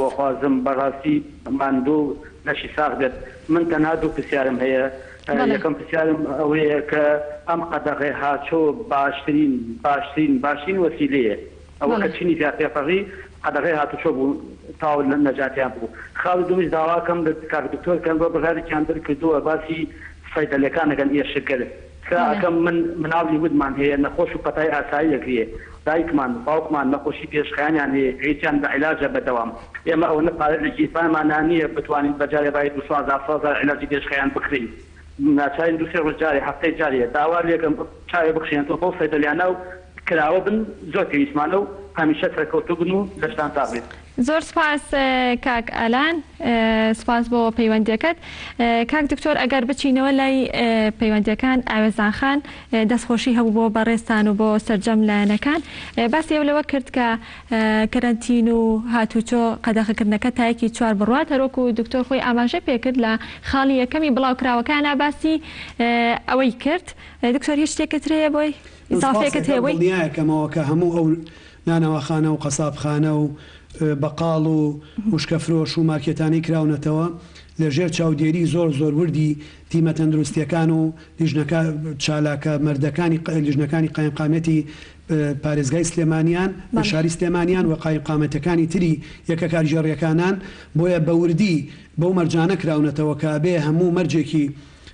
بۆ خوازم بەڕاستی ماندوو نەشی ساغ بێت من تەنها دوو پرسیارم هەیە یەکەم پرسیارم ئەوەیە کە ئەم قەدەغێ هاچۆ باشترین وەسیلەیە ئەوە کە چینی پێفەڕی قەدەغێ هاتوچۆ بوو تاو لە نەجاتیان بوو خاڵ دومیش داواکەم کاک دکتۆرکەن بۆ بەغارێکیان دەرکردووە باسی فەیدەلەکانەکەن ئێشەکەل کەم من مناڵی ودمان هەیە نەخۆش و قەتای ئاسایی دەکرێ دایکمان باوکمان نەخۆشی پێشخیانیان هەیە هیچیان بە عیلاجە بەدەوام ئێمە ئەوە نەپارێت لە گیرفانمانان نییە بتوانین بەجارێ بای 200,000 عیلاجی پێشخیان بکرین ناچارین دوسێ ڕۆژ جارێ هەفتەی جارێ داوا لێکم چاوێ بخشێنەوە بۆ فەیدەلیانە و کراوە بن زۆر پێویستمانە و هەمیشە سەرکەوتوو بن و لەشتان تا بێت زۆر سپاس کاک ئالان سپاس بۆ پەیوەندیەکەت کاک دکتۆر ئەگەر بچینەوە لای پەیوەندیەکان ئاوێزان خان دەستخۆشی هەبوو بۆ بەڕێستان و بۆ سەرجەم لایەنەکان باسی ئەو لەوە کرد کە کەرەنتین و هاتوچۆ قەدەغەکردنەکە تایەکی 4 بڕوات هەروەکو دکتۆر خۆی ئاماژە پێکرد لە خاڵی یەکەمی بڵاوکراوەکانە باسی ئەوەی کرد دکتۆر هیچ شتێکت هەیە بۆی ئیزافێکت هەیە بۆی نیایەکەمەوە کە هەموو ئەو نانەوەخانە و قەسابخانە و بەقاڵ و وشکەفرۆش و مارکێتانی کراونەتەوە لەژێر چاودێری زۆر وردی تیمە تەندروستیەکان و چالاکە مەردەکانی لیژنەکانی قایمقامەتی پارێزگای سلێمانیان بە شاری سلێمانیان و قایمقامەتەکانی تری یەکە کارژێڕیەکانان بۆیە بەوردی بەو مەرجانە کراونەتەوە کە بێ هەموو مەرجێکی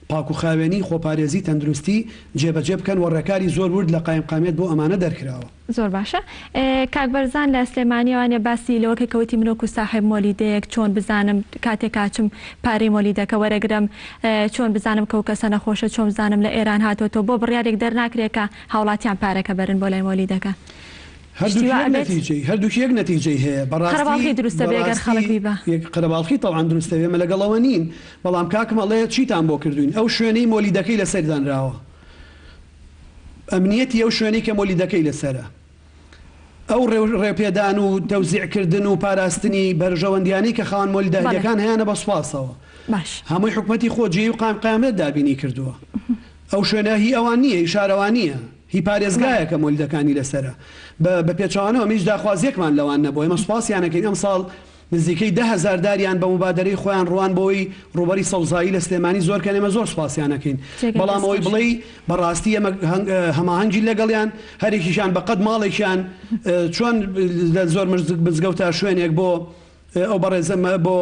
پاک و خاوێنی خۆپارێزی تەندروستی جێبەجێ بکەن و ڕێکاری زۆر ورد لە قایمقامێت بۆ ئەمانە دەرکراوە زۆر باشە کاک بەرزان لە سلێمانیوانێ باسی لەوەکە کەوتی منۆکو ساحب مۆلیدەیەک چۆن بزانم کاتێک کاچم پارەی مۆلیدەکە وەرەگرم چۆن بزانم کە و کەسە نەخۆشە چۆن بزانم لە ئێران هاتۆتەوە بۆ بڕیارێک دەرناکرێکە هاوڵاتیان پارەکە بەرن بۆ لای مۆلیدەکە هەردووکی یەک نەتیجەی هەیە بەڕاستی دروستە بێگەر خەڵکی بە قەرەباڵخی تەڵان دروستە بێمە لەگەڵەوە نین بەڵام کاکمەڵێ چیتان بۆ کردوین ئەو شوێنەی مۆلیدەکەی لەسەردانراوە ئەمنیەتی ئەو شوێنەی کە مۆلیدەکەی لەسەرە ئەو ڕێپێدان و تەوزیعکردن و پاراستنی بەرژەوەندیانی کە خاوەن مۆلیدەکان هەیەە بە سوپاسەوە هەمووی حکومەتی خۆجێی و قایمقامێت دابینی کردووە ئەو شوێنە هی ئەوان نییە ئیشارەوان نییە هی پارێزگایە کە مۆلیدەکانی لەسرە بە پێچوانەوە میش داخوازیەکمان لەوان نەبووە ئێمە سوپاسیانەکەین ئەم ساڵ نزیکەی 10,000 داریان بە مبادرەی خۆیان ڕوان بۆی ڕوبەری سەوزایی لە سلێمانی زۆر کە ئێمە زۆر سوپاسیانەکەین بەڵام ئەوەی بڵێ بەڕاستی ئەمە هەماهەنگی لەگەڵیان هەرێکیشان بەقەد ماڵێکیان چۆن زۆر مزگەوتە شوێنێک بۆ ئەو بەڕێزەمە بۆ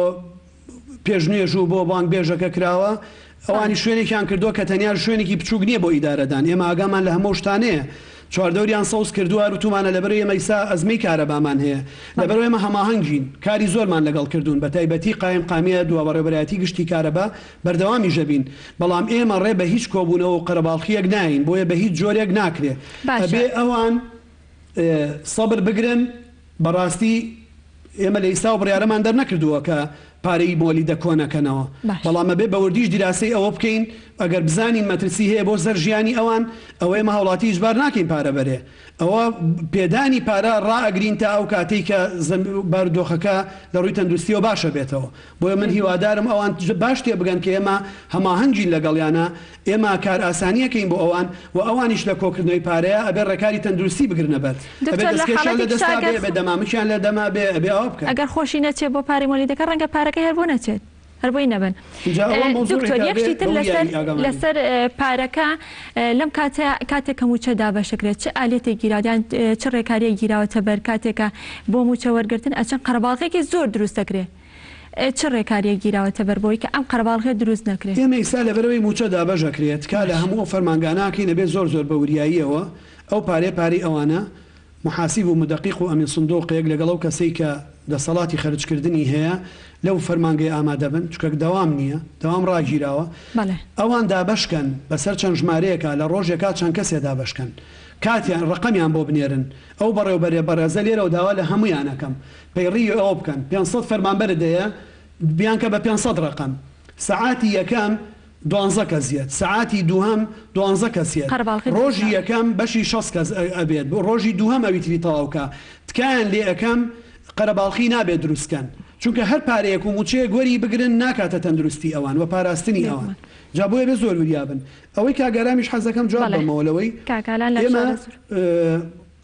پێشنوێژ و بۆ بانک بێژەکە کراوە ئەوانی شوێنێکیان کردووە کە تەنیا شوێنێکی بچووک نییە بۆ ئیدارەدان ئێمە ئاگامان لە هەموو شتانەیە چواردەوریان سەوز کردووە روتومانە لەبەر ئێمە ئیسا ئەزمەی کارەبامان هەیە لەبەر ئێمە هەماهەنگین کاری زۆرمان لەگەڵ کردوون بە تایبەتی قایمقامیە دووە بەڕێوەبەرایەتی گشتی کارەبا بەردەوامی ژەبین بەڵام ئێمە ڕێ بە هیچ کۆبوونەوە و قەرەباڵخیەک ناین بۆیە بە هیچ جۆرێک ناکرێ ئەبێ ئەوان سەبر بگرن بەڕاستی ئێمە لە ئیستا و بڕیارەمان دەرنەکردووە کە پارەی مۆلیدە کۆنەکەنەوە بەڵامە بێ بەوردیش دیراسی ئەوە بکەین ئەگەر بزانین مەترسی هەیە بۆ زەر ژیانی ئەوان ئەوەی ئێمە هەوڵاتی ئیجبار ناکەین پارە بەرێ ئەوە پێدانی پارە ڕائەگرین تا ئەو کاتێک کە بارودۆخەکە لە ڕووی تەندروستیەوە باشە بێتەوە بۆیە من هیوادارم ئەوان باش تێ بگەن کە ئێمە هەماهەنگین لەگەڵیانە ئێمە کار ئاسانیەکەین بۆ ئەوان و ئەوانیش لە کۆکردنەوەی پارەیە ئەبێ ڕێکاری تەندروستی بگرنە بەر دەستکێشیان لە دەستا بێ دەمامچیان لە دەما بێ ئەبێ ئەوە بکەن ئەگەر خۆشی نەچێت بۆ پارەی مۆلیدەکە ڕەنگە پارەکەی هەر بۆ نەچێت هەربووی نەبن دکتۆر یەکشتی تر لەسەر پارەکە لەم کاتێک کە موچە دابەشەکرێت چه ئالێتێک گیراودیان چ ڕێکاریەک گیراوەتە بەر کاتێکە بۆ موچە وەرگرتن ئەچەند قەرەباڵغێکی زۆر دروست دەکرێت چ ڕێکاریەک گیراوەتە بەر بۆی کە ئەم قەرەباڵغێ دروست نەکرێت ئێمە ئێستا لەبەرەوەی موچە دابەشەکرێت کا لە هەموو فەرمانگاناکەی نەبێت زۆر بە وریاییەوە ئەو پارەی ئەوانە محاسیب و مدەقیق و ئەمین سندۆقێک لەگەڵ ئەو کەسەی کە دەسەڵاتی خەرجکردنی هەیە لەو فەرمانگەی ئامادە بن چکە دەوام نییە دەوام ڕاگیراوە ئەوان دابشکەن بەسەر چەند ژمارەیەکە لە ڕۆژێکا چەند کەسێ دابشکەن کاتیان ڕقەمیان بۆ بنێرن ئەو بەڕێوەبەرێ بەڕێزە لێرە و داوا لە هەمویانەکەم پەیڕی ئەو بکەن 500 فەرمانبەر دەیە بیان کە بە 500 ڕقم سەعاتی یەکەم 12 کەسیت سعاتی دووهەم 12 کەسیت ڕۆژی یەکەم بەشی 6 کەس ئەبێت بۆ ڕۆژی دووهەم ئەویتری تەواوکە تکایان لێ ئەەکەم قەرەباڵخی نابێت دروستکەن چونکە هەر پارەیەک و موچەیە گوەری بگرن ناکاتە تەندروستی ئەوان و پاراستنی ئەوان جا بۆیە بێ زۆر وریابن ئەوەی کاگەرامیش حەزەکەم جواب بەمەوەلەوەی ئێمە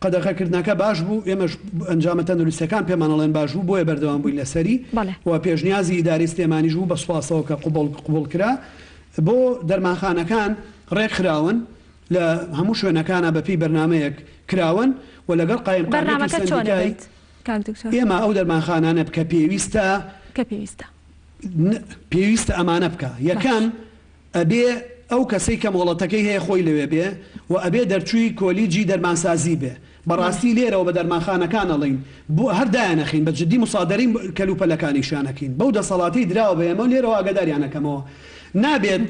قەدەغەکردنەکە باش بوو ئێمەش ئەنجامە تەندروستەکان پێمانەڵێن باش بوو بۆیە بەردەوام بووی لەسەری و پێشنیازی ئیداری سلێمانیش بوو بە سوپاسەوە کە قوبوڵ کرا بۆ دەرمانخانەکان ڕێکخراون لە هەموو شوێنەکانە بەپی بەرنمەیەک کراون و لەگەڵ قایمقامەتی سندیکای ئێمە ئەو دەرمانخانانە بکە پێویستە ئەمانە بکە یەکەم ئەبێ ئەو کەسەی کە مۆڵەتەکەی هەیە خۆی لەوێ بێ و ئەبێ دەرچووی کۆلیجی دەرمانسازی بێ بەڕاستی لێرەوە بە دەرمانخانەکان ئەڵین بۆ هەردایانەخین بە جددی مسادەرین کەلوپەلەکانیشانەکەین بەو دەسەڵاتی دراوە بە ئێمە لێرەوە ئاگاداریانەکەمەوە نابێت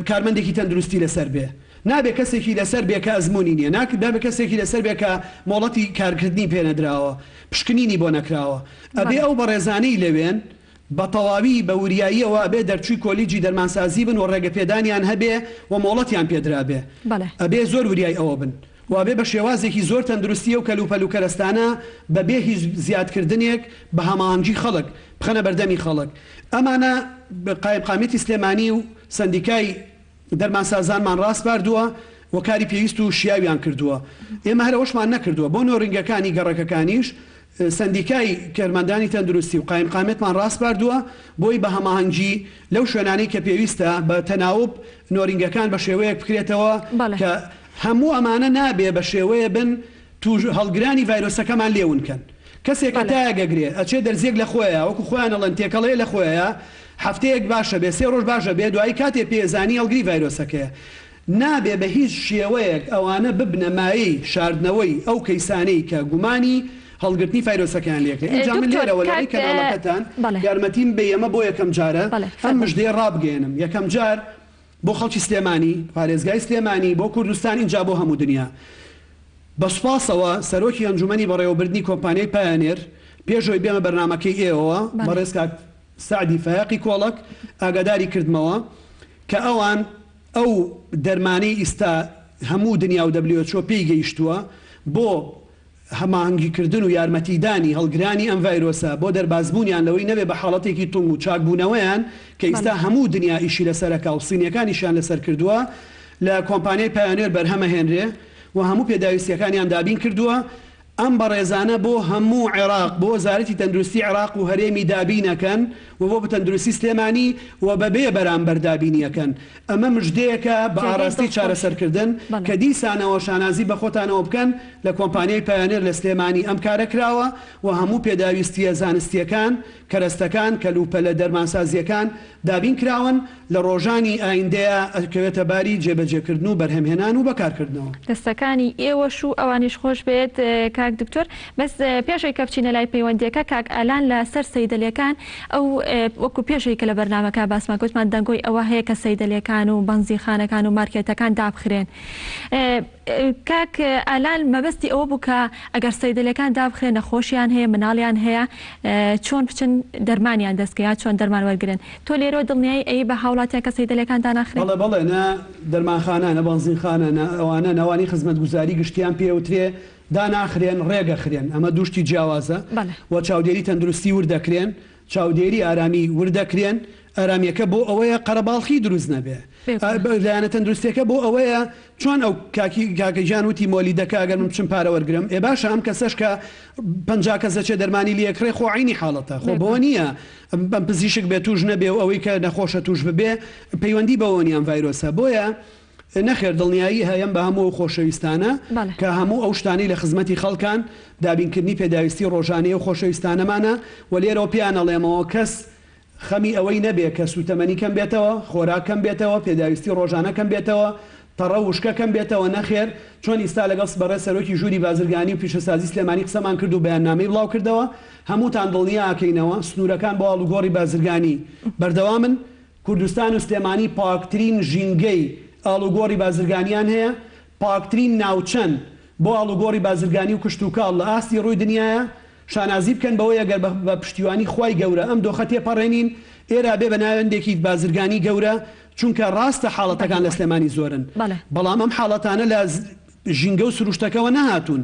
کارمەندێکی تەندروستی لەسەر بێ نابێت کەسێکی لەسەر بێ کە ئەزمموی نییە نابێت کەسێکی لەسەر بێ کە مۆڵەتی کارکردنی پێنەدراوە پشکنینی بۆ نەکراوە ئەبێ ئەو بەڕێزانەی لەوێن بە تەواوی بە وریاییەوە ئەبێ دەرچووی کۆلیجی دەرمانسازی بن و ڕێگە پێدانیان هەبێ و مۆڵەتیان پێدرابێ ئەبێ زۆر وریای ئەوە بن وابێ بە شێوازێکی زۆر تەندروستیە و کەلوپەلوکەرستانە بەبێ هیچ زیادکردنێک بە هەماهەنگی خەڵک بخەنە بەردەمی خەڵک ئەمانە قایمقامەتی سلێمانی و سندیکای دەرمانسازانمان ڕاست باردووە و کاری پێویست و شیاویان کردووە ئێمە هەرەوەشمان نەکردووە بۆ نۆڕینگەکانی گەڕەکەکانیش سندیکای کارمەندانی تەندروستی و قایمقامەتمان ڕاست باردووە بۆی بە هەماهەنگی لەو شوێنانەی کە پێویستە بە تەناوب نۆڕینگەکان بە شێوەیەک بکرێتەوە کە هەموو ئەمانە نابێ بە شێوەیە بن هەڵگرانی ڤایرۆسەکەمان لێونکەن کەسێک تایەگەگرێ ئەچێ دەرزێک لە خۆیە وەکو خۆیان ئەڵەن تێکەڵەیە لە خۆیە هەفتەیەک باشە بێ 3 ڕۆژ باشە بێ دوایی کاتێ پێزانی هەڵگری ڤایرۆسەکەیە نابێ بە هیچ شێوەیەک ئەوانە ببنە مایەی شاردنەوەی ئەو کەیسانەی کە گومانی هەڵگرتنی ڤایرۆسەکان لێکرێت اینجا من لێرەوە لەوەی کەناڵەکەتان یارمەتیم بە ئێمە بۆ یەکەم جارە ئەم مژدەی ڕابگەێنم یەکەم جار بۆ خەڵکی سلێمانی پارێزگای سلێمانی بۆ کوردستان اینجا بۆ هەموو دنیا بە سوپاسەوە سەرۆکی ئەنجومەنی بەڕێوەبردنی کۆمپانیای پایانێر پێشەوەی بێمە بەرنامەکەی ئێوە بەڕێز کاک سعدی فایقی کۆڵک ئاگاداری کردمەوە کە ئەوان ئەو دەرمانەی ئیستا هەموو دنیا و WHO پێی گەیشتووە بۆ هەماهەنگیکردن و یارمەتیدانی هەڵگرانی ئەم ڤایرۆسە بۆ دەربازبوونیان لەوەی نەبێ بە حاڵەتێکی تونگ و چاکبوونەوەیان کە ئیستا هەموو دنیا ئیشی لەسەرەکە و سینیەکانیشان لەسەر کردووە لە کۆمپانیای پایانێر بەرهەمە هێنرێ و هەموو پێداویستیەکانیان دابین کردووە ئەم بەڕێزانە بۆ هەموو عێراق بۆ وەزارەتی تەندروستی عێراق و هەرێمی دابینەکەن و بۆ تەندروستی سلێمانی و بەبێ بەرامبەر دابینیەکەن ئەمە مژدەیەکە بە ئاراستی چارەسەرکردن کە دیسانەوە شانازی بە خۆتانەوە بکەن لە کۆمپانیای پایانێر لە سلێمانی ئەم کارە کراوە و هەموو پێداویستیە زانستیەکان کەرەستەکان کەلوپەلە دەرمانسازیەکان دابین کراون لە ڕۆژانی ئایندەیە ئەکەوێتە باری جێبەجێکردن و بەرهەمهێنان و بەکارکردنەوە دەستەکانی ئێوەش و ئەوانیش خۆش بێت کاک دکتۆر بەس پێشەوەی کە بچینە لای پەیوەندیەکە کاک ئالان لە سەر سەیدەلەکان ئەو وەکو پێشەوەی کە لە بەرنامەکە باسمان گوتمان دەنگۆی ئەوە هەیە کە سەیدەلەکان و بەنزیخانەکان و مارکێتەکان دابخرێن کاک ئالان مەبەستی ئەوە بوو کە ئەگەر سەیدەلەکان دابخرێن نەخۆشیان هەیە مناڵیان هەیە چۆن بچن دەرمانیان دەستکەیا چۆن دەرمان وەرگرن تۆ لێرە دڵنیایی ئەی بە هاوڵاتیان کە سەیدەلەکان داناخرێن بەڵێ نە دەرمانخانە نە بەنزیخانە ئەوانە ناوانی خزمەتگوزاری گشتیان پێوترێ داناخرێن ڕێگەخرێن ئەمە دوشتی جیاوازە و چاودێری تەندروستی وردەکرێن چاودێری ئارامی وردەکرێن ئارامیەکە بۆ ئەوەیە قەرەباڵخی دروست نەبێ لایەنە تەندروستیەکە بۆ ئەوەیە چۆن ئەو کاکەجان وتی مۆلی دەکا ئەگەر من بچم پارە وەرگرم ێ باشە ئەم کەسەش کە 50 کەسەچێ دەرمانی لەکڕێ خۆ عینی حاڵەتە خۆ بۆ نییە ئەم پزیشک بێ توش نەبێ و ئەوەی کە نەخۆشە توش ببێ پەیوەندی بەوە نیان ڤایرۆسە بۆیە نەخێر دڵنیایی هەیەم بە هەموو خۆشەویستانە کە هەموو ئەو شتانی لە خزمەتی خەڵکان دابینکردنی پێداویستی ڕۆژانەیە و خۆشەویستانەمانە و لێرەوە پیانەڵێمەوە کەس خەمی ئەوەی نەبێ کە سوتەمەنی کەم بێتەوە خۆراکەم بێتەوە پێداویستی ڕۆژانەکەم بێتەوە تەڕە وشکەکەم بێتەوە نەخێر چۆن ئیستا لەگەڵ بەڕێ سەرۆکی ژووری بازرگانی و پیشەسازی سلێمانی قسەمان کرد و بەیاننامەی بڵاو کردەوە هەمووتان دڵنیا ئاکەینەوە سنوورەکان بۆ ئاڵوگۆڕی بازرگانی بەردەوامن کوردستان و سلێمانی پاکترین ژینگەی ئاڵوگۆڕی بازرگانیان هەیە پاکترین ناوچەند بۆ ئاڵوگۆڕی بازرگانی و کشت و کاڵ لە ئاستی ڕووی دنیاە شانازی بکەن بەوەی ئەگەر بە پشتیوانی خوای گەورە ئەم دۆخە تێپەڕێنین ئێرە بێ بە ناوەندێکی بازرگانی گەورە چونکە ڕاستە حاڵەتەکان لە سلێمانی زۆرن بەڵام ئەم حاڵەتانە لە ژینگە و سروشتەکەەوە نەهاتوون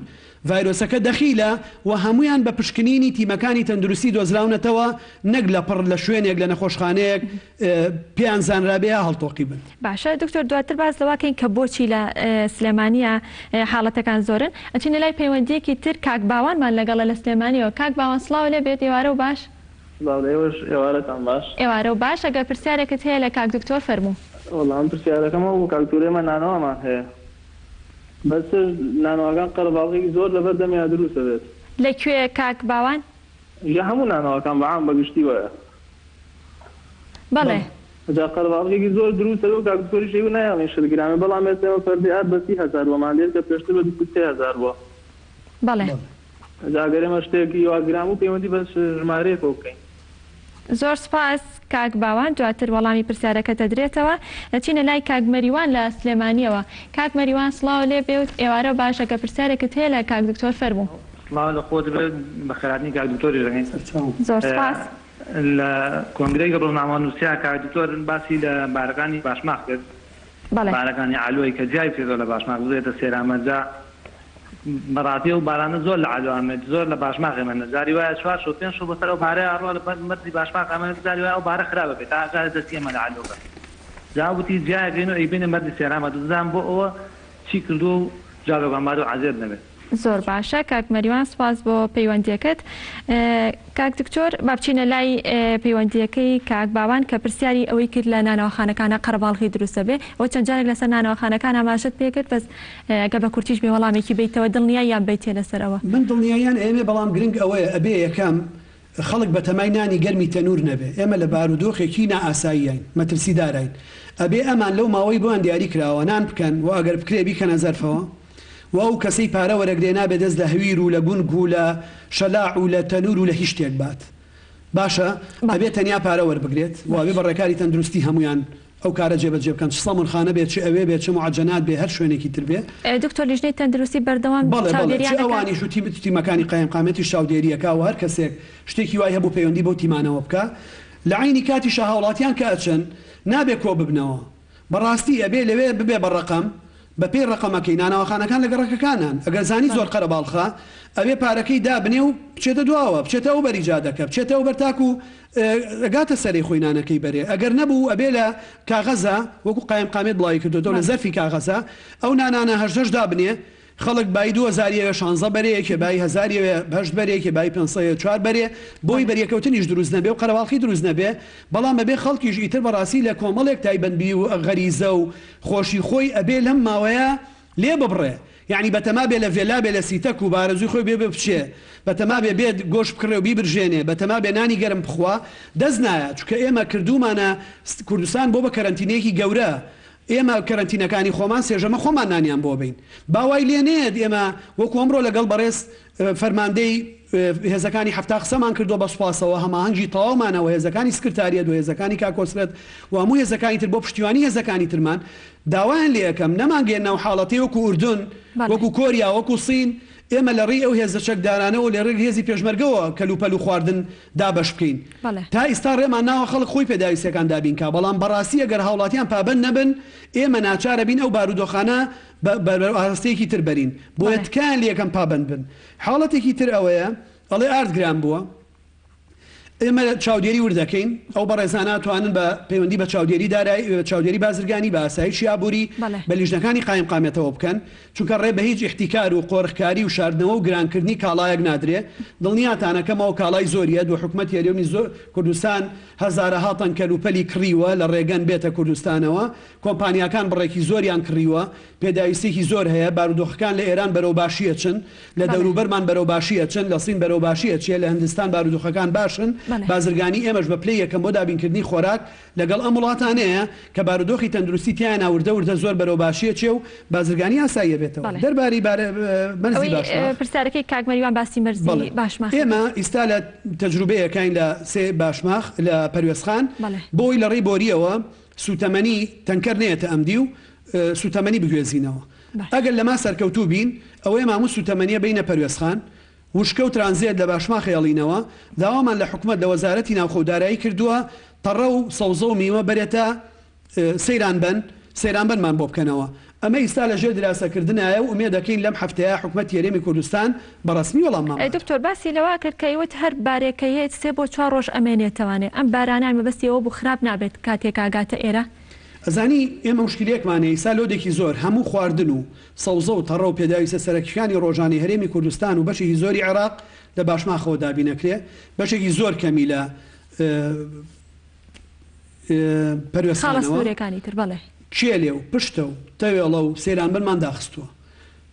ڤایرۆسەکە دەخیلە و هەمویان بە پشکنینی تیمەکانی تەندروستی دۆزراونەتەوە نەک لە پڕ لە شوێنێک لە نەخۆشخانەیەک پێیان زانرابێ هەڵتۆقی بن. باشە دکتۆر دواتر باس لەواکەین کە بۆچی لە سلێمانیە حاڵەتەکان زۆرن ئەچینە لای پەیوەندیەکی تر کاک باوانمان لەگەڵە لە سلێمانیەوە کاک باوان سڵاو لێ بێت ئێوارە و باش ئێوارە و باش ئەگەر پرسیارێکت هەیە لە کاک دکتۆر فەرموو. وەڵام پرسیارەکەمە و کاکتورێمە نانەوەمان هەیە بەس نانەوەکان قەرەباڵغێکی زۆر لەبەر دەمیا دروستە بێت. لەکوێ کاک باوان؟ یا هەموو نانەوەکان بەعام بەگشتی وایە. بەڵێ جا قەرەباڵغێکی زۆر دروستە و کاکتۆری شێ و نایڵێ شتگرامێ بەڵام ئێستێمە فەردی ئات بە 30,000 بۆمان دێت کە پێشتر بە 23,000 بووە. بەڵێ جا گەرێمە شتێکی واگرام و پەیوەندی بە ژمارەیەکەوە بکەین. زۆر سپاس کاک باوان دواتر وەڵامی پرسیارەکە دەدرێتەوە دەچینە لای کاک مەریوان لە سلێمانیەوە. کاک مەریوان سڵاو لێ بێت ئێوارە باشەکە پرسیارێکت هەیە لە کاک دکتۆر فەرموو. سڵاو لە خۆت بێت بە خێراتنی کاک دکتۆری ڕێنین. زۆر سپاس. لە کۆنگرەی ڕۆژنامەنووسیا کاک دکتۆر باسی لە بارەکانی باشماخ کرد. بارەکانی ئالۆی کە جیای کردەوە لە باشماخ بزێتە سێرامەجا بەڕاتی و بارانە زۆر لە عالوامێت زۆر لە باشماق ئێمە زاری وایە 4 و 5 بەسەر ئەو بارەیە ئەڕۆ لە مەرجی باشماق ئەمە زاری وایە ئەو بارە خراپە بێت تا ئاگای دەستی ئێمە لە عالۆکە جاوتی جیاگەین و ئەیبینە مەرجی سێرامە دزان بۆ ئەوە چی کردو و جاگەبان بار و عەزێت نەبێت. زۆر باشە کاک مەریوان سپاس بۆ پەیوەندیەکەت. کاک دکتۆر با بچینە لای پەیوەندیەکەی کاک باوان کە پرسیاری ئەوەی کرد لە نانەوەخانەکانە قەرەباڵغی دروستە بێ ئەو چەند جارێک لەسەر نانەوەخانەکان ئاماژەت پێکرد بەس ئەگە بە کورتیش بێ وەڵامێکی بیتەوە دڵنیاییان بیتێ لەسەرەوە. من دڵنیاییان ئێمە بەڵام گرنگ ئەوەیە ئەبێ یەکەم خەڵک بە تەمای نانی گەرمی تەنور نەبێ ئێمە لە بارودۆخێکی نائاساییین مەترسیدارین ئەبێ ئەمان لەو ماوەی بۆیان دیاری کراوە نان بکەن و ئەگەر بکرێ بیکەنە زەرفەوە و ئەو کەسەی پارە وەرەگرێ نابێت دەست لە هەویر و لە گونگ و لە شەلاع و لە تەنور و لە هیچ شتێک بات باشە ئەبێت تەنیا پارە وەربگرێت و ئەبێ بەڕێکاری تەندروستی هەمویان ئەو کارە جێبەجێ بکەن چ سەمونخانە بێت چ ئەوێ بێت چ معجەنات بێ هەر شوێنێکی تر بێ. دکتۆر لیژنەی تەندروستی بەردەوام ئەوانی شوتی تیمەکانی قایمقامەتی شاودێریەکە و هەر کەسێک شتێکی وای هەبوو پەیوەندی بۆ تیمانەوە بکە لە عینی کاتی شەهاوڵاتیان کە ئەچن نابێ کۆ ببنەوە بەڕاستی ئەبێ لەوێ ببێ بەڕقەم بە پێی ڕقەمەکەی نانەوەخانەکان لە گەڕەکەکانان ئەگەر زانی زۆر قەرەباڵخە ئەوێ پارەکەی دابنێ و بچێتە دواوە بچێتە ئەو بەریجادەکە بچێتە ئەو بەرتاک و ئەگاتە سەری خۆی نانەکەی بەرێ ئەگەر نەبوو ئەبێ لە کاغەزە وەکو قایمقامێت بڵاوی کردوەوە لە زەرفی کاغەزە ئەو نانانە هەژدەش دابنێ خەڵک بای 2016 بەرەیەکێ بای 1000 بەرێکێ بای 504 بەرێ بۆی بەریەکەوتنیش دروست نەبێ و قەرەباڵخی دروست نەبێ بەڵام بەبێ خەڵکیش ئیتر بەڕاستی لە کۆمەڵێک تایبەتبی و غەریزە و خۆشی خۆی ئەبێ لەم ماوەیە لێ ببڕێ یعنی بەتەما بێ لە ڤێلا بێ لە سیتەک و بارەزوی خۆی بێ بچێ بەتەما بێ بێت گۆشت بکڕێ و بیبرژێنێ بەتەما بێ نانی گەرم بخوا دەست نایە چونکە ئێمە کردومانە کوردستان بۆ بە کەرەنتینەیەکی گەورە ئێمە کەرەنتینەکانی خۆمان سێژەمە خۆمان نانیان بۆ بین باوای لێ نێت ئێمە وەکو ئەمڕۆ لەگەڵ بەڕێز فەرماندەی هێزەکانی هەفتا قسەمان کردو بە سوپاسەوە هەماهەنگی تەواومانەوە هێزەکانی سکرتاریەت و هێزەکانی کاکۆسرەت و هەموو هێزەکانی تر بۆ پشتیوانی هێزەکانی ترمان داوایان لێ یەکەم نەمانگەێنەوە حاڵەتی وەکو ئوردون وەکو کۆریا وەکو سین ئێمە لە ڕێی ئەو هێزە چەکدارانەوە لە ڕێک هێزی پێشمەرگەوە کەلوپەل و خواردن دابەش بکەین تا ئێستا ڕێمان ناوە خەڵک خۆی پێداویستەکان دابینکە بەڵام بەڕاستی ئەگەر هاوڵاتیان پابەند نەبن ئێمە ناچارە بین ئەو بارودۆخانە ئاستەیەکی تر بەرین بۆیە تکایان لە یەکەم پابەند بن حاڵەتێکی تر ئەوەیە ئەڵێ ئاردگران بووە ئێمە چاودێری وردەکەین ئەو بەڕێزانە توانن بە پەیوەندی بە چاودێری دارایی چاودێری بازرگانی بە ئاسایشی ئابووری بە لیژنەکانی قایمقامێتەوە بکەن چونکە ڕێ بە هیچ احتیکار و قۆڕخکاری و شاردنەوە و گرانکردنی کاڵایەک نادرێ دڵنیاتانەکەمەوە کاڵای زۆریە و حکوومەت یاریێمی زۆر کوردستان هەزارەها تەن کەلوپەلی کڕیوە لە ڕێگەن بێتە کوردستانەوە کۆمپانیاکان بڕێکی زۆریان کڕیوە پێداویستێکی زۆر هەیە بارودۆخەکان لە ئێران بەرەو باشیە چن لە دەوروبەرمان بەرەو باشیە چن لە سین بەرەو باشیە چیە لە هەندستان بارودۆخەکان باشن بازرگانی ئێمەش بە پلەی یەکەم بۆ دابینکردنی خۆراک لەگەڵ ئەم وڵاتانەیە کە بارودۆخی تەندروستی تیان ئاوردە زۆر بەرەو باشیە چێ و بازرگانی ئاساییە بێتەوە دەرباری مەرزی باشماخ پرسیارەکەی کاک مەریوان باسی مەرزی باشماخ ئێمە ئیستا لە تەجروبەیەکەین لە سێ باشماخ لە پەروێزخان بۆی لە ڕێی بۆریەوە سوتەمەنی تەنکەر نێتە ئەمدی و سوتەمەنی بگوێزینەوە ئەگەر لەما سەرکەوتوو بین ئەوەی ماموو سوتەمەنیە بینە پەروێزخان وشکە و ترانزیت لە باشماخ هێڵینەوە داوامان لە حکوومەت لە وەزارەتی ناوخۆدارایی کردووە تەڕە و سەوزە و میوە بەرێتە سەیران بنمان بۆ بکەنەوە. ئەمە ئیستا لە ژێر دراسەکردنایە و ئومێ دەکەین لەم هەفتەیە حکوومەت یاریمی کوردستان بەڕسمی وەڵام دکتۆر باسی لەوا کرد کە ئێوە هەر بارێکەیەت 3 بۆ 4 ڕۆژ ئەمێنێتەوانێ ئەم بارانان مەبەستیەوە بۆ خراپ نابێت کاتێک ئاگاتە ئێرە. ئەزانی ئێمە مشکلێکمانەیە ئیسا لۆدێکی زۆر هەموو خواردن و سەوزە و تەڕە و پێداویستە سەرەکیەکانی ڕۆژانی هەرێمی کوردستان و بەشێکی زۆری عێراق لە باشماخەوە دابی نەکرێ بەشێکی زۆر کەمی لە پەروەسخانەوەەکانی تر بڵێ کێلێ و پشتە و تەوێڵە و سەیرانبەرمان داخستووە